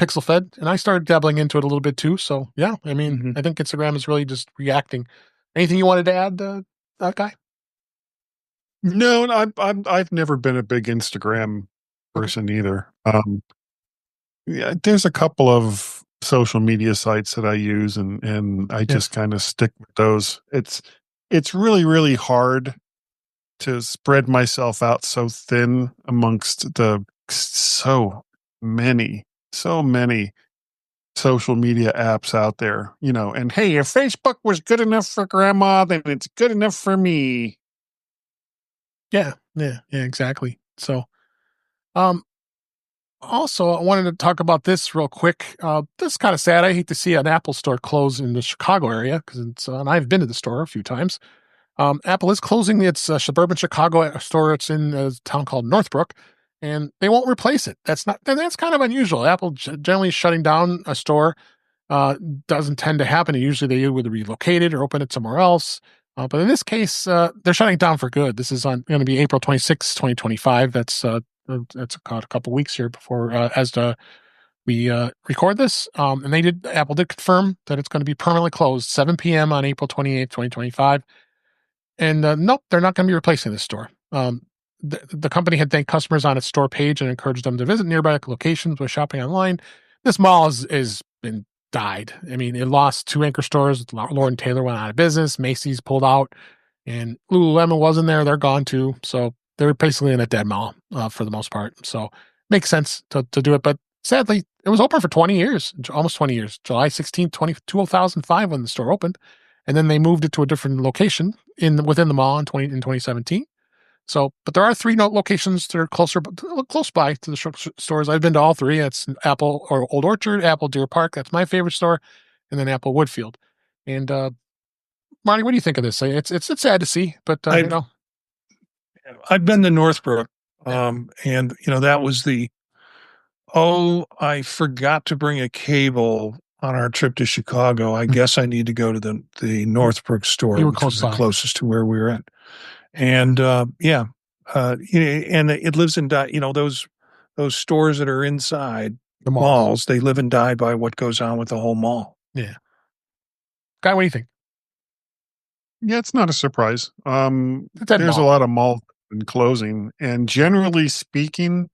Pixel Fed, and I started dabbling into it a little bit too. So yeah, I mean, I think Instagram is really just reacting. Anything you wanted to add, that guy? No, I've never been a big Instagram person either. There's a couple of social media sites that I use, and I just kind of stick with those. It's really, really hard to spread myself out so thin amongst the so many social media apps out there, and hey, if Facebook was good enough for grandma, then it's good enough for me. Yeah, exactly. So, also, I wanted to talk about this real quick. This is kind of sad. I hate to see an Apple store close in the Chicago area because and I've been to the store a few times. Apple is closing its suburban Chicago store. It's in a town called Northbrook, and they won't replace it. That's kind of unusual. Apple generally shutting down a store doesn't tend to happen. Usually they either relocate it or open it somewhere else. But in this case, they're shutting it down for good. This is going to be April 26, 2025. That's a couple weeks here before as the we record this, and Apple did confirm that it's going to be permanently closed 7 p.m. on April 28th, 2025. And nope, they're not going to be replacing this store. The company had thanked customers on its store page and encouraged them to visit nearby locations with shopping online. This mall is been died. I mean, it lost 2 anchor stores. Lord & Taylor went out of business. Macy's pulled out, and Lululemon wasn't there. They're gone too. So they're basically in a dead mall for the most part. So makes sense to do it. But sadly, it was open for 20 years, almost 20 years. July 16th, 2005 when the store opened. And then they moved it to a different location within the mall in 2017. So, but there are 3 locations that are close by to the stores. I've been to all 3. It's Apple or Old Orchard, Apple Deer Park. That's my favorite store, and then Apple Woodfield. And Marty, what do you think of this? It's sad to see, but I've been to Northbrook, and that was I forgot to bring a cable on our trip to Chicago. I guess I need to go to the Northbrook store, which was the closest to where we were at. And and it lives and die. Those stores that are inside the malls, they live and die by what goes on with the whole mall. Yeah. Guy, what do you think? Yeah, it's not a surprise. There's a lot of malls closing, and generally speaking,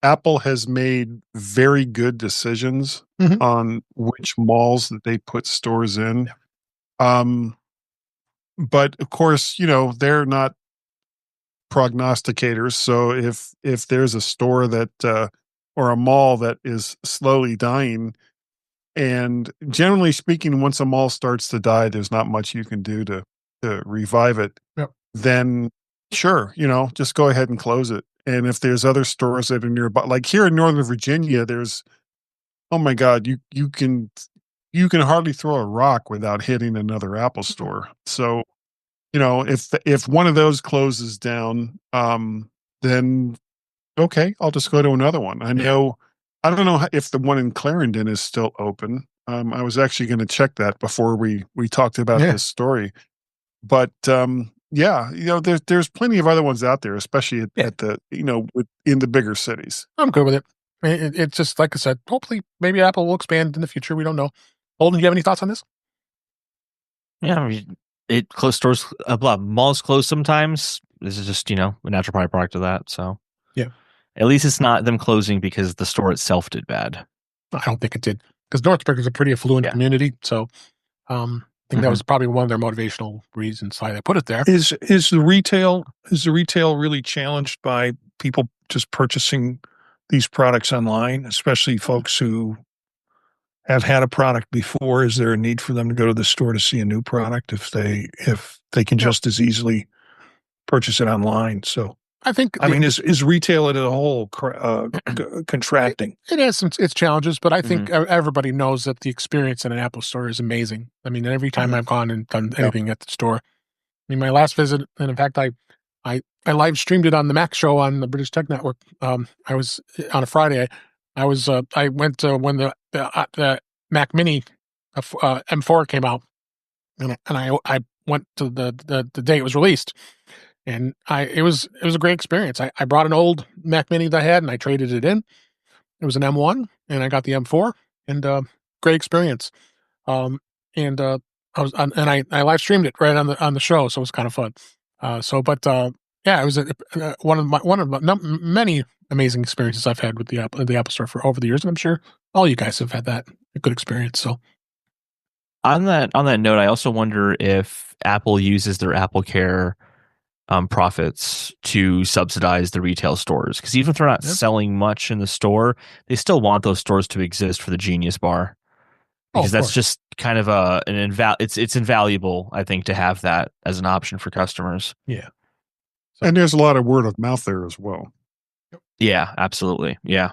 Apple has made very good decisions on which malls that they put stores in. Yeah. But of course, they're not prognosticators. So if there's a store that or a mall that is slowly dying, and generally speaking, once a mall starts to die, there's not much you can do to revive it. Yep. Then sure, just go ahead and close it. And if there's other stores that are nearby, like here in Northern Virginia, there's, oh my God, you can hardly throw a rock without hitting another Apple store. So, if one of those closes down, then okay, I'll just go to another one. I don't know if the one in Clarendon is still open. I was actually going to check that before we talked about this story, but there's plenty of other ones out there, especially at the in the bigger cities. I'm good with it. It's just like I said. Hopefully, maybe Apple will expand in the future. We don't know. Holden, do you have any thoughts on this? Yeah, it closed stores. Malls close sometimes. This is just a natural product of that. So yeah, at least it's not them closing because the store itself did bad. I don't think it did, because Northbrook is a pretty affluent community. So I think that was probably one of their motivational reasons why they put it there. Is the retail really challenged by people just purchasing these products online, especially folks who have had a product before? Is there a need for them to go to the store to see a new product if they can just as easily purchase it online? So I think, is retail as a whole contracting? It has its challenges, but I think everybody knows that the experience in an Apple store is amazing. I mean, every time I've gone and done anything at the store, my last visit, and in fact, I live streamed it on the Mac show on the British Tech Network. I was on a Friday. I went to when the Mac Mini M4 came out, and I went to the day it was released, and it was a great experience. I brought an old Mac Mini that I had, and I traded it in. It was an M1, and I got the M4, and great experience. I live streamed it right on the show, so it was kind of fun. It was one of many amazing experiences I've had with the Apple Store for over the years, and I'm sure all you guys have had a good experience. So, on that note, I also wonder if Apple uses their Apple Care profits to subsidize the retail stores, because even if they're not selling much in the store, they still want those stores to exist for the Genius Bar, because that's just kind of it's invaluable, I think, to have that as an option for customers. Yeah. And there's a lot of word of mouth there as well. Yeah, absolutely. Yeah.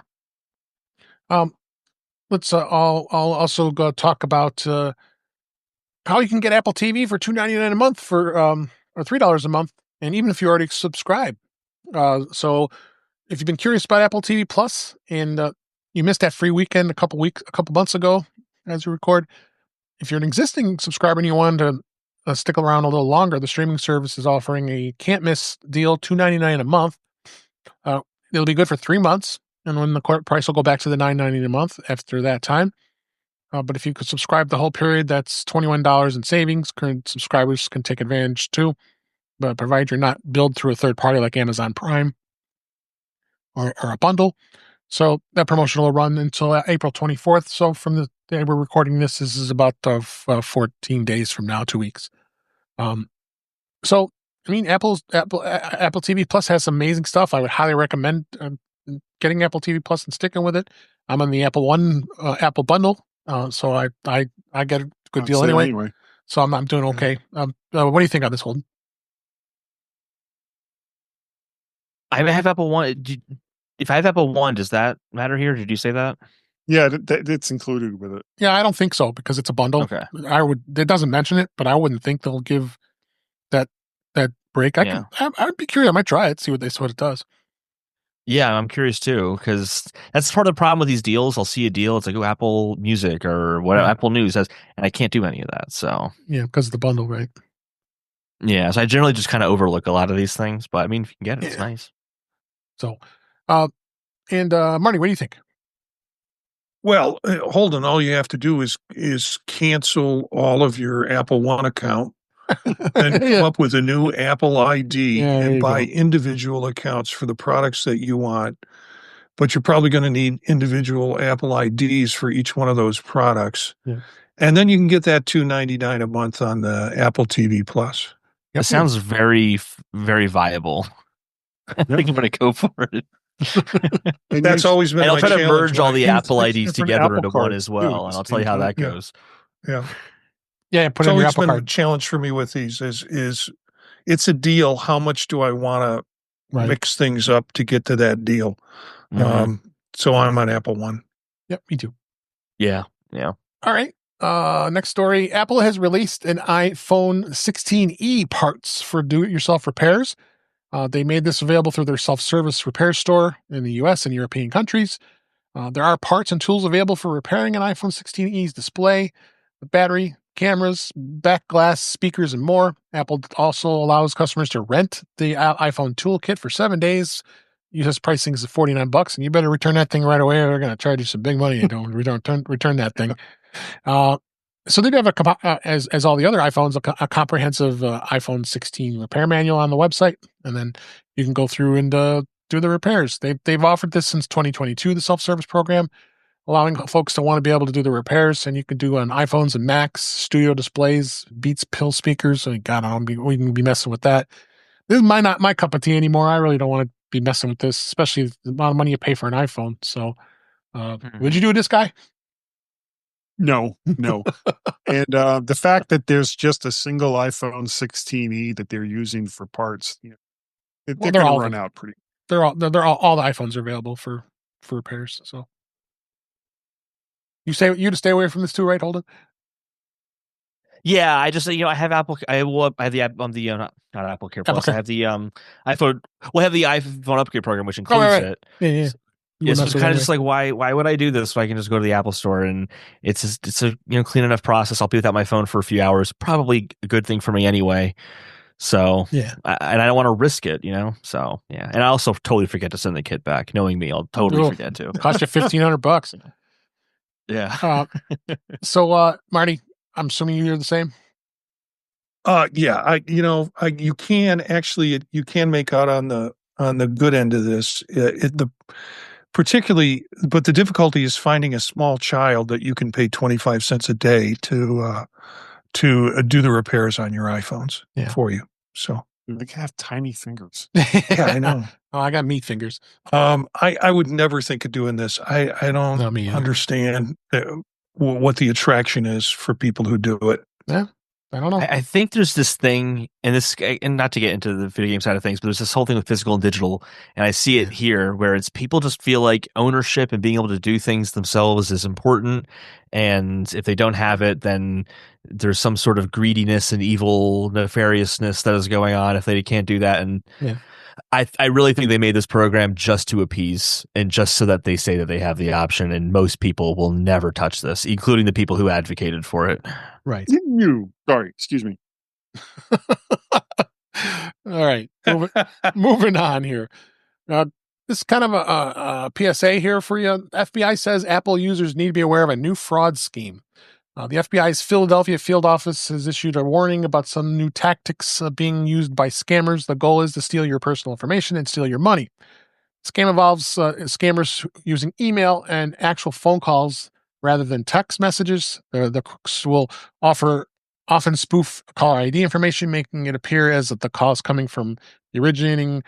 Let's I'll also go talk about how you can get Apple TV for $2.99 a month or $3 a month, and even if you already subscribe. So if you've been curious about Apple TV Plus and you missed that free weekend a couple months ago as we record, if you're an existing subscriber and you want to stick around a little longer, the streaming service is offering a can't miss deal, $2.99 a month. It'll be good for 3 months. and when the price will go back to the $9.90 a month after that time. But if you could subscribe the whole period, that's $21 in savings. Current subscribers can take advantage too, but provided you're not billed through a third party like Amazon Prime or a bundle. So that promotion will run until April 24th. So from the day we're recording this is about 14 days from now, 2 weeks. So I mean, Apple TV Plus has amazing stuff. I would highly recommend getting Apple TV Plus and sticking with it. I'm on the Apple One Apple bundle, so I get a good deal anyway. So I'm doing okay. What do you think on this, Holden? I have Apple One. If I have Apple One, does that matter here? Did you say that? Yeah, it's included with it. Yeah, I don't think so because it's a bundle. Okay. It doesn't mention it, but I wouldn't think they'll give that break. I'd be curious. I might try it, see what it does. Yeah, I'm curious too, because that's part of the problem with these deals. I'll see a deal, it's like, oh, Apple Music or what Apple News has, and I can't do any of that. So yeah, because of the bundle, right? Yeah, so I generally just kind of overlook a lot of these things, but I mean, if you can get it, it's nice. So, and Marty, what do you think? Well, Holden, all you have to do is cancel all of your Apple One account and come up with a new Apple ID and buy individual accounts for the products that you want. But you're probably going to need individual Apple IDs for each one of those products. Yeah. And then you can get that $2.99 a month on the Apple TV Plus. It sounds very, very viable. I think I'm going to go for it. That's always been. And I'll try to merge all the Apple IDs different together Apple into one cards as well, too. and I'll tell you how that goes. Yeah. Yeah, put It's in your always Apple been card. a challenge for me with these is it's a deal. How much do I want to mix things up to get to that deal? So I'm on Apple One. Yep, me too. Yeah. All right. Next story. Apple has released an iPhone 16e parts for do-it-yourself repairs. They made this available through their self-service repair store in the U.S. and European countries. There are parts and tools available for repairing an iPhone 16e's display, the battery, cameras, back glass, speakers, and more. Apple also allows customers to rent the iPhone toolkit for 7 days. US pricing is $49, and you better return that thing right away, or they're going to charge you some big money and don't return that thing. So they do have as all the other iPhones, a comprehensive iPhone 16 repair manual on the website, and then you can go through and do the repairs. They've offered this since 2022, the self-service program, allowing folks to want to be able to do the repairs, and you can do on iPhones and Macs, studio displays, Beats Pill speakers. So God, we can be messing with that. This is not my cup of tea anymore. I really don't want to be messing with this, especially the amount of money you pay for an iPhone. So, would you do this, guy? No. And the fact that there's just a single iPhone 16e that they're using for parts, they're going to run out pretty. They're all the iPhones are available for repairs. So you to stay away from this too, right, Holden? Yeah, I just I have Apple. I have the app on the not Apple Care Plus. I have the iPhone. Well, I have the iPhone upgrade program, which includes it. Yeah. It's kind of just like why would I do this? So I can just go to the Apple Store and it's a clean enough process. I'll be without my phone for a few hours. Probably a good thing for me anyway. So yeah, and I don't want to risk it, So yeah, and I also totally forget to send the kit back. Knowing me, I'll totally forget to. Cost you $1,500. Yeah. So Marty, I'm assuming you're the same. Yeah, you can make out on the good end of this. Particularly, but the difficulty is finding a small child that you can pay 25 cents a day to do the repairs on your iPhones for you. So they have tiny fingers. Yeah, I know. Oh, I got meat fingers. I would never think of doing this. I don't understand what the attraction is for people who do it. Yeah. I don't know. I think there's this thing, and not to get into the video game side of things, but there's this whole thing with physical and digital, and I see it here where it's people just feel like ownership and being able to do things themselves is important, and if they don't have it, then there's some sort of greediness and evil nefariousness that is going on if they can't do that, and I really think they made this program just to appease and just so that they say that they have the option, and most people will never touch this, including the people who advocated for it. Right. Sorry, excuse me. All right. Moving on here. This is kind of a PSA here for you. FBI says Apple users need to be aware of a new fraud scheme. The FBI's Philadelphia field office has issued a warning about some new tactics being used by scammers. The goal is to steal your personal information and steal your money. The scam involves scammers using email and actual phone calls rather than text messages. The crooks will often spoof caller ID information, making it appear as if the call is coming from originating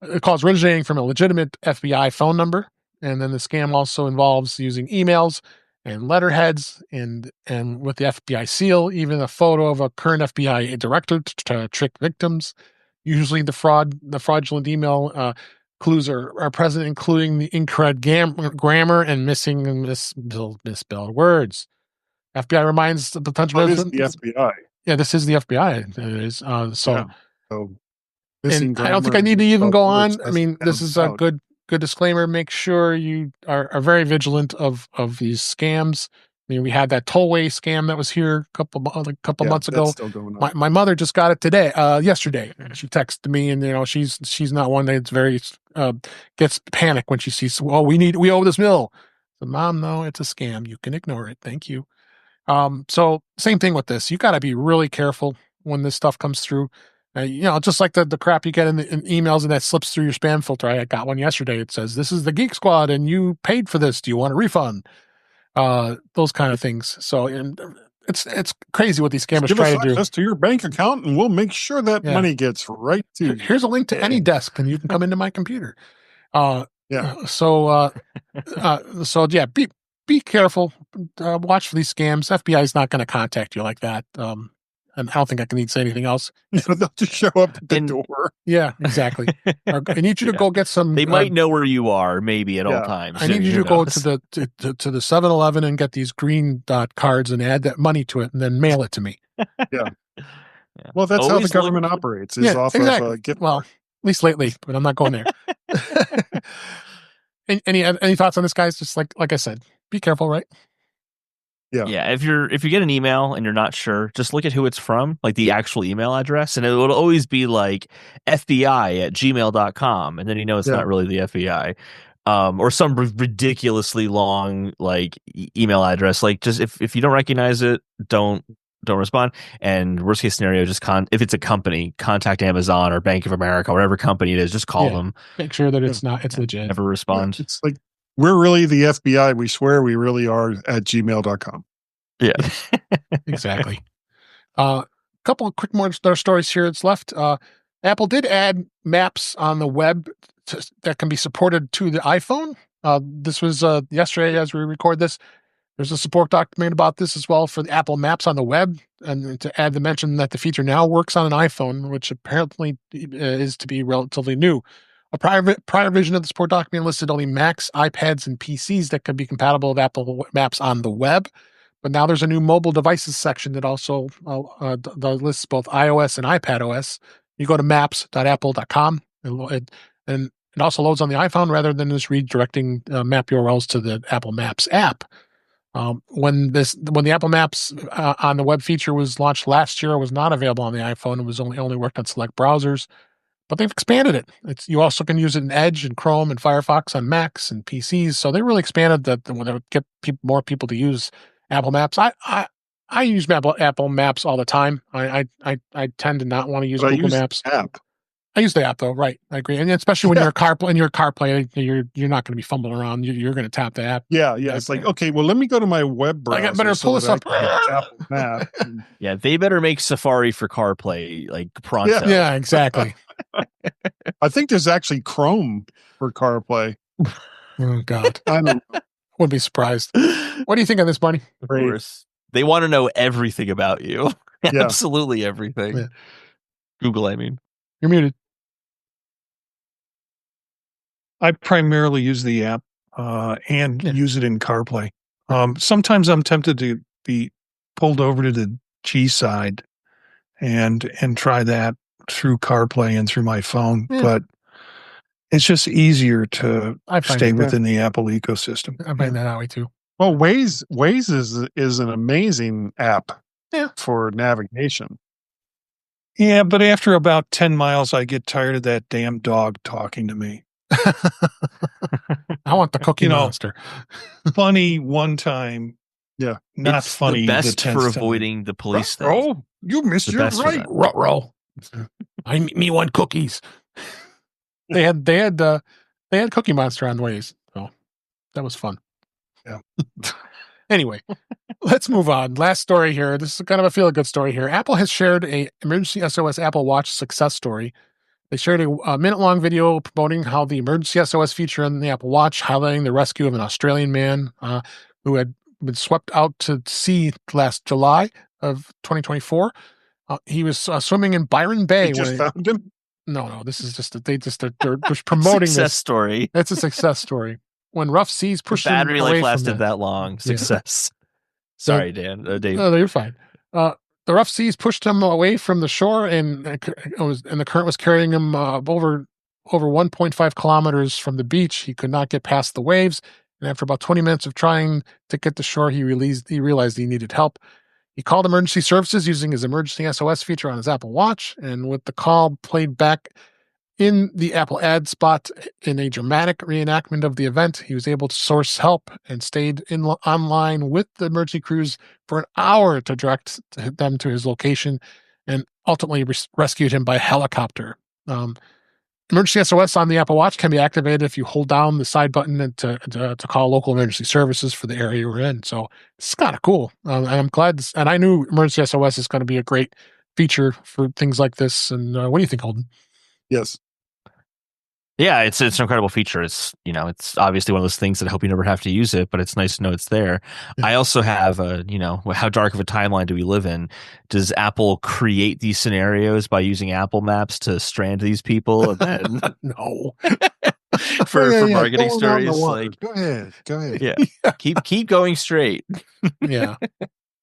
from a legitimate FBI phone number. And then the scam also involves using emails and letterheads and with the FBI seal, even a photo of a current FBI director to trick victims. Usually the fraudulent email clues are present, including the incorrect grammar and missing misspelled words. FBI reminds the potential. What is the FBI? Yeah, this is the FBI. It is. So and I don't think I need to even go on. I mean, this is a good disclaimer. Make sure you are very vigilant of these scams. I mean, we had that tollway scam that was here a couple months ago. Still going on. My mother just got it yesterday. She texted me, and she's not one that's very gets panic when she sees, well, we owe this bill. So, Mom, no, it's a scam. You can ignore it. Thank you. So same thing with this. You got to be really careful when this stuff comes through. Just like the crap you get in emails and that slips through your spam filter. I got one yesterday. It says, "This is the Geek Squad and you paid for this. Do you want a refund?" Those kind of things. So it's crazy what these scammers try to do. Just to your bank account, and we'll make sure that money gets right to you. Here's a link to any desk, and you can come into my computer. Be careful. Watch for these scams. FBI is not going to contact you like that. And I don't think I can need to say anything else. They'll just show up at the door. Yeah, exactly. I need you to go get some. They might know where you are, maybe at all times. I need you to go to the 7-Eleven and get these green dot cards and add that money to it, and then mail it to me. Yeah. Well, that's how the government operates. Is off exactly. of a gift. Well, at least lately, but I'm not going there. Any thoughts on this, guys? Just like I said, be careful, right? Yeah. If you get an email and you're not sure, just look at who it's from, like the actual email address, and it will always be like FBI@gmail.com, and then it's not really the FBI, or some ridiculously long email address. Like, just if you don't recognize it, don't respond. And worst case scenario, just if it's a company, contact Amazon or Bank of America, whatever company it is, just call them. Make sure that it's legit. Never respond. Yeah, it's like, we're really the FBI. We swear we really are at gmail.com. Yeah, exactly. Couple of quick more stories here that's left. Apple did add maps on the web that can be supported to the iPhone. This was yesterday as we record this. There's a support document about this as well for the Apple Maps on the web, and to add the mention that the feature now works on an iPhone, which apparently is to be relatively new. A prior version of the support document listed only Macs, iPads, and PCs that could be compatible with Apple Maps on the web. But now there's a new mobile devices section that also lists both iOS and iPadOS. You go to maps.apple.com, and it also loads on the iPhone rather than just redirecting map URLs to the Apple Maps app. When the Apple Maps on the web feature was launched last year, it was not available on the iPhone. It was only worked on select browsers. But they've expanded it. You also can use it in Edge and Chrome and Firefox on Macs and PCs. So they really expanded that when they would get more people to use Apple Maps. I use Apple Maps all the time. I tend to not want to use Google Maps. App. I use the app though, right? I agree, and especially when you're CarPlay, you're not going to be fumbling around. You're going to tap the app. Yeah. It's like, okay, well, let me go to my web browser. I better pull this up. Apple Map. Yeah, they better make Safari for CarPlay pronto. Yeah, exactly. I think there's actually Chrome for CarPlay. Oh God, I don't know. Wouldn't be surprised. What do you think on this, Marty? Of course, they want to know everything about you. Yeah. Absolutely everything. Yeah. Google, I mean. You're muted. I primarily use the app and use it in CarPlay. Sometimes I'm tempted to be pulled over to the G side and try that through CarPlay and through my phone, but it's just easier to stay within the Apple ecosystem. I find that way too. Well, Waze is an amazing app for navigation. Yeah, but after about 10 miles, I get tired of that damn dog talking to me. I want the Cookie Monster. Funny one time. Yeah. Not it's funny. The best for avoiding the police thing. Oh, you missed your right. Ruh-roh. I me want cookies. They had Cookie Monster on ways. So that was fun. Yeah. Anyway, let's move on. Last story here. This is kind of a feel-good story here. Apple has shared a emergency SOS Apple Watch success story. They shared a minute-long video promoting how the emergency SOS feature on the Apple Watch, highlighting the rescue of an Australian man who had been swept out to sea last July of 2024. He was swimming in Byron Bay. They just found him? No. This is just they're promoting success this story. That's a success story. When rough seas pushed the battery him away lasted from that long. Success. Yeah. Sorry, Dan. Dave. No, you're fine. The rough seas pushed him away from the shore, and the current was carrying him over 1.5 kilometers from the beach. He could not get past the waves, and after about 20 minutes of trying to get to shore, he realized he needed help. He called emergency services using his emergency SOS feature on his Apple Watch, and with the call played back in the Apple ad spot in a dramatic reenactment of the event, he was able to source help and stayed online with the emergency crews for an hour to direct them to his location, and ultimately rescued him by helicopter. Emergency SOS on the Apple Watch can be activated if you hold down the side button to call local emergency services for the area we're in. So it's kind of cool. I'm glad, and I knew emergency SOS is going to be a great feature for things like this. And what do you think, Holden? Yes. Yeah, it's an incredible feature. It's obviously one of those things that I hope you never have to use it, but it's nice to know it's there. Yeah. I also have how dark of a timeline do we live in? Does Apple create these scenarios by using Apple Maps to strand these people? And then no. for marketing stories, like go ahead. Yeah. Keep going straight. Yeah.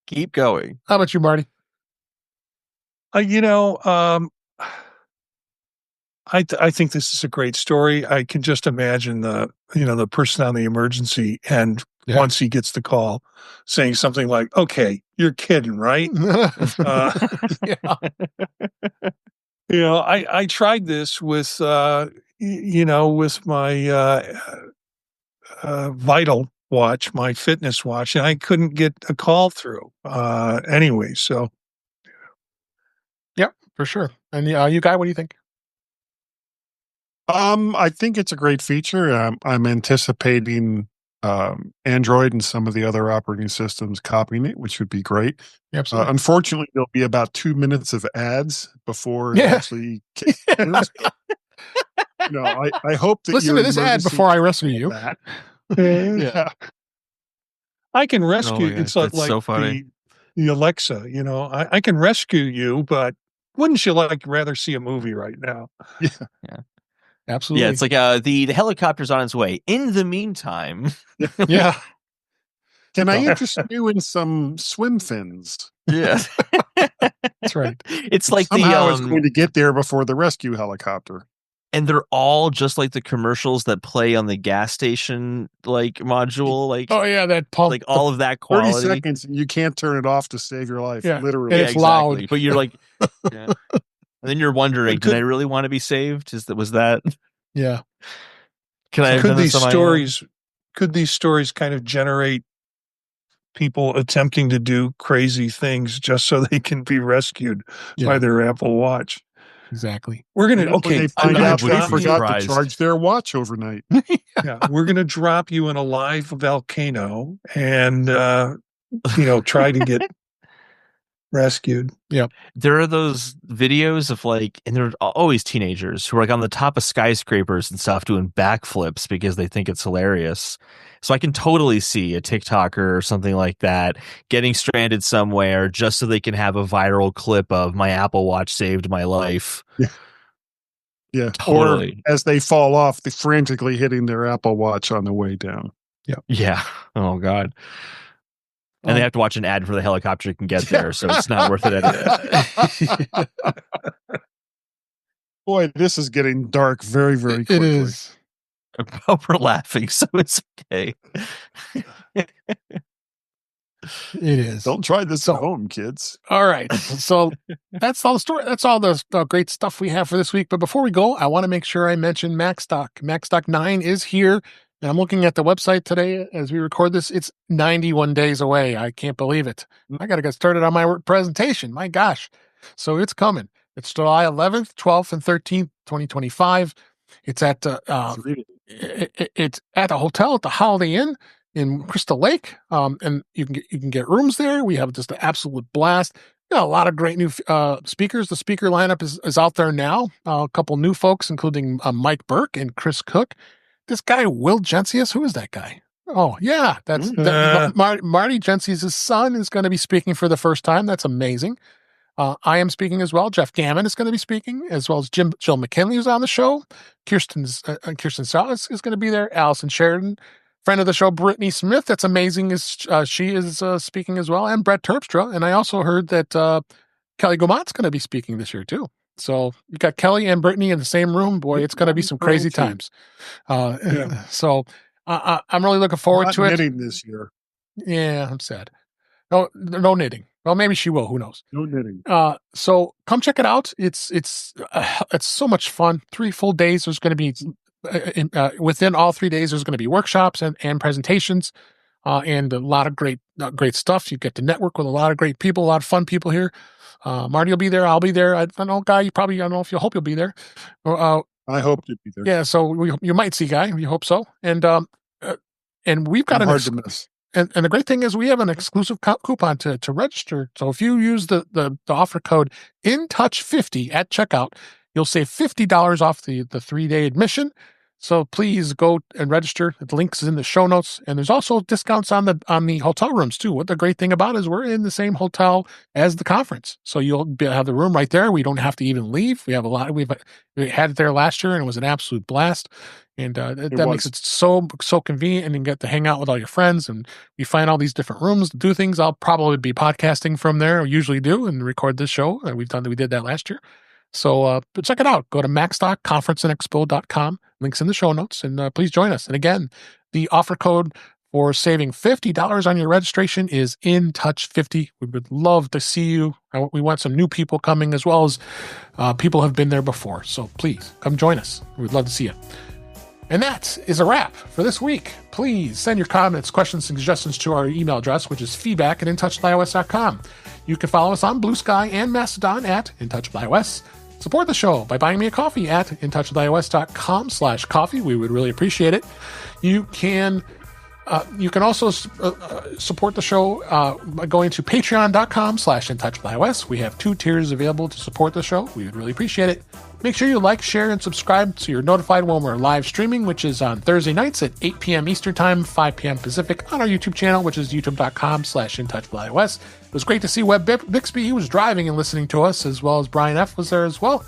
Keep going. How about you, Marty? I think this is a great story. I can just imagine the person on the emergency, and once he gets the call, saying something like, "Okay, you're kidding, right?" I tried this with with my Vital watch, my fitness watch, and I couldn't get a call through. Anyway, so yeah, for sure. And you, Guy, what do you think? I think it's a great feature. I'm anticipating Android and some of the other operating systems copying it, which would be great. Absolutely. Unfortunately, there'll be about 2 minutes of ads before it actually. I hope that listen to this ad before I rescue you. Yeah, I can rescue. Oh, it's like so funny. The Alexa. I can rescue you, but wouldn't you rather see a movie right now? Yeah. Absolutely. Yeah, it's like the helicopter's on its way. In the meantime, yeah. Can I interest you in some swim fins? Yeah, that's right. It's like somehow it's going to get there before the rescue helicopter. And they're all just like the commercials that play on the gas station module. Like, oh yeah, that pump. Like all of that quality. 30 seconds, and you can't turn it off to save your life. Yeah. Literally, and it's loud. But you're like. Yeah. And then you're wondering, did I really want to be saved? Was that? Yeah. Could these stories kind of generate people attempting to do crazy things just so they can be rescued by their Apple Watch? Exactly. We're gonna they find out they forgot to charge their watch overnight. Yeah, we're gonna drop you in a live volcano and try to get rescued. Yeah. There are those videos of and they're always teenagers who are on the top of skyscrapers and stuff doing backflips because they think it's hilarious. So I can totally see a TikToker or something like that getting stranded somewhere just so they can have a viral clip of my Apple Watch saved my life. Yeah. Yeah. Totally. Or as they fall off, they're frantically hitting their Apple Watch on the way down. Yeah. Yeah. Oh God. And they have to watch an ad for the helicopter can get there, so it's not worth it anyway. Boy, this is getting dark very, very quickly. It is. We're laughing, so it's okay. It is. Don't try this at home, kids. All right. So that's all the story. That's all the great stuff we have for this week. But before we go, I want to make sure I mention MacStock. MacStock 9 is here. And I'm looking at the website today as we record this. It's 91 days away. I can't believe it. I got to get started on my presentation. My gosh. So it's coming. It's July 11th, 12th, and 13th, 2025. It's at it's at a hotel at the Holiday Inn in Crystal Lake, and you can get rooms there. We have just an absolute blast. Got a lot of great new speakers. The speaker lineup is out there now. A couple new folks, including Mike Burke and Chris Cook. This guy, Will Jencius, who is that guy? Oh, yeah, that's Marty Jencius' son is going to be speaking for the first time. That's amazing. I am speaking as well. Jeff Gammon is going to be speaking, as well as Jill McKinley, who's on the show. Kirsten Serle is going to be there. Allison Sheridan, friend of the show, Brittany Smith. That's amazing. She is speaking as well, and Brett Terpstra. And I also heard that Kelly Gomont's going to be speaking this year too. So you got Kelly and Brittany in the same room. Boy, it's going to be some crazy times. So I'm really looking forward to it. Knitting this year. Yeah, I'm sad. No knitting. Well, maybe she will. Who knows? No knitting. So come check it out. It's so much fun. 3 full days. There's going to be within all 3 days. There's going to be workshops and presentations, and a lot of great stuff. You get to network with a lot of great people, a lot of fun people here. Marty will be there. I'll be there. I don't know, Guy. I don't know if you hope you'll be there. I hope to be there. Yeah. So you might see Guy. We hope so. And we've got hard to miss. And the great thing is we have an exclusive coupon to register. So if you use the offer code INTOUCH50 at checkout, you'll save $50 off the 3-day admission. So please go and register. The link is in the show notes. And there's also discounts on the hotel rooms too. What the great thing about is we're in the same hotel as the conference. So you'll have the room right there. We don't have to even leave. We had it there last year and it was an absolute blast. And that makes it so convenient, and you can get to hang out with all your friends. And we find all these different rooms to do things. I'll probably be podcasting from there, or usually do, and record this show. We did that last year. So but check it out. Go to MacStockConferenceandExpo.com. Links in the show notes, and please join us. And again, the offer code for saving $50 on your registration is INTOUCH50. We would love to see you. We want some new people coming, as well as people who have been there before. So please come join us. We'd love to see you. And that is a wrap for this week. Please send your comments, questions, and suggestions to our email address, which is feedback@intouchwithios.com. You can follow us on Blue Sky and Mastodon at InTouchWithIOS. Support the show by buying me a coffee at intouchwithios.com/coffee. We would really appreciate it. You can also support the show by going to patreon.com/intouchwithios. We have 2 tiers available to support the show. We would really appreciate it. Make sure you like, share, and subscribe so you're notified when we're live streaming, which is on Thursday nights at 8 p.m. Eastern Time, 5 p.m. Pacific, on our YouTube channel, which is youtube.com/intouchwithios. It was great to see Webb Bixby. He was driving and listening to us, as well as Brian F. was there as well.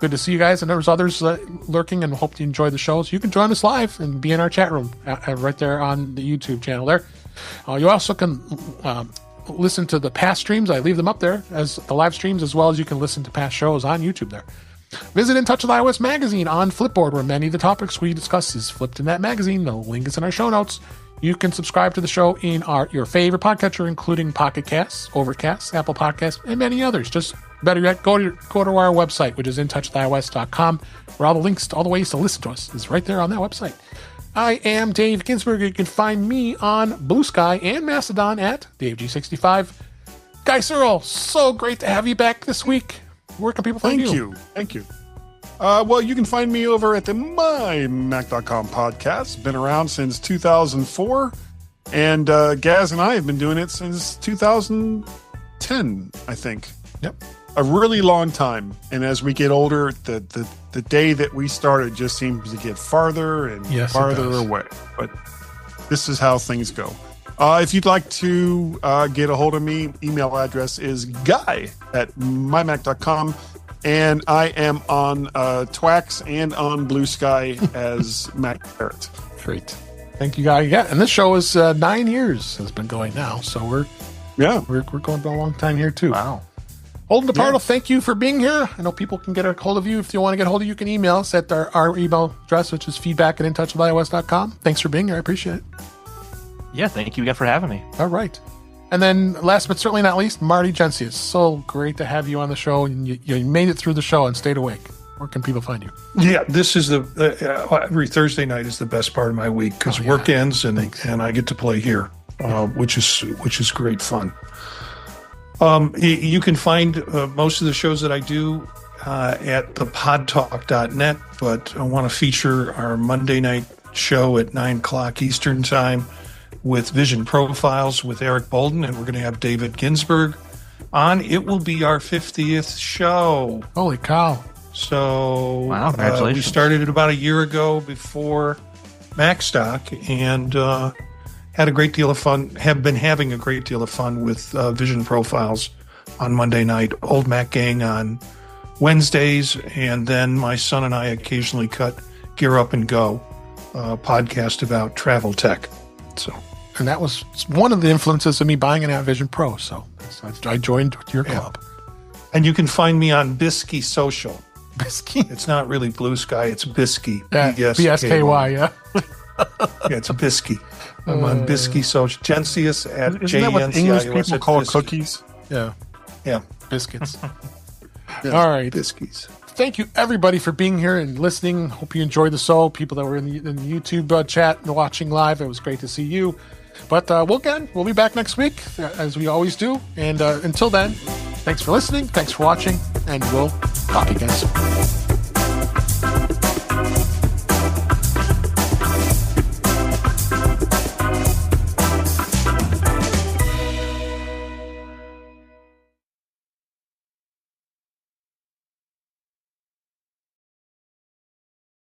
Good to see you guys, and there's others lurking, and hope you enjoy the show. So you can join us live and be in our chat room right there on the YouTube channel there. You also can listen to the past streams. I leave them up there as the live streams, as well as you can listen to past shows on YouTube there. Visit In Touch with iOS magazine on Flipboard, where many of the topics we discuss is flipped in that magazine. The link is in our show notes. You can subscribe to the show in your favorite podcatcher, including Pocket Casts, Overcast, Apple Podcasts, and many others. Just better yet, go to our website, which is intouchwithios.com, where all the links to all the ways to listen to us is right there on that website. I am Dave Ginsburg. You can find me on Blue Sky and Mastodon at DaveG65. Guy Serle, so great to have you back this week. Where can people find you? Thank you. Well, you can find me over at the MyMac.com podcast. Been around since 2004. And Gaz and I have been doing it since 2010, I think. Yep. A really long time. And as we get older, the day that we started just seems to get farther and farther away. But this is how things go. If you'd like to get a hold of me, email address is guy@mymac.com. And I am on Twax and on Blue Sky as Mac Parrot. Great. Thank you, Guy. Yeah, and this show is 9 years has been going now. So we're going for a long time here too. Wow. Holden DePardo, thank you for being here. I know people can get a hold of you. If you want to get a hold of you, you can email us at our email address, which is feedback@intouchwithios.com. Thanks for being here. I appreciate it. Yeah, thank you again for having me. All right. And then last but certainly not least, Marty Jencius. So great to have you on the show, and you made it through the show and stayed awake. Where can people find you? Yeah, this is every Thursday night is the best part of my week because work ends and I get to play here, which is great fun. You can find most of the shows that I do at thepodtalk.net, but I want to feature our Monday night show at 9 o'clock Eastern time with Vision Profiles with Eric Bolden, and we're going to have David Ginsburg on. It will be our 50th show. Holy cow. So wow, congratulations. We started it about a year ago before MacStock, and had a great deal of fun, have been having a great deal of fun with Vision Profiles on Monday night, Old Mac Gang on Wednesdays, and then my son and I occasionally cut Gear Up and Go, podcast about travel tech. And that was one of the influences of me buying an Vision Pro. So I joined your club. And you can find me on Bisky Social. Bisky? It's not really Blue Sky, it's Bisky. B-S-K-Y, yeah. Yeah, it's Bisky. I'm on Bisky Social. Jencius at Isn't that what English people call Bisky. cookies? Yeah. Yeah. Biscuits. Yes, all right. Biskies. Thank you, everybody, for being here and listening. Hope you enjoyed the show. People that were in the YouTube chat and watching live, it was great to see you. But we'll be back next week, as we always do. And until then, thanks for listening, thanks for watching, and we'll talk again soon.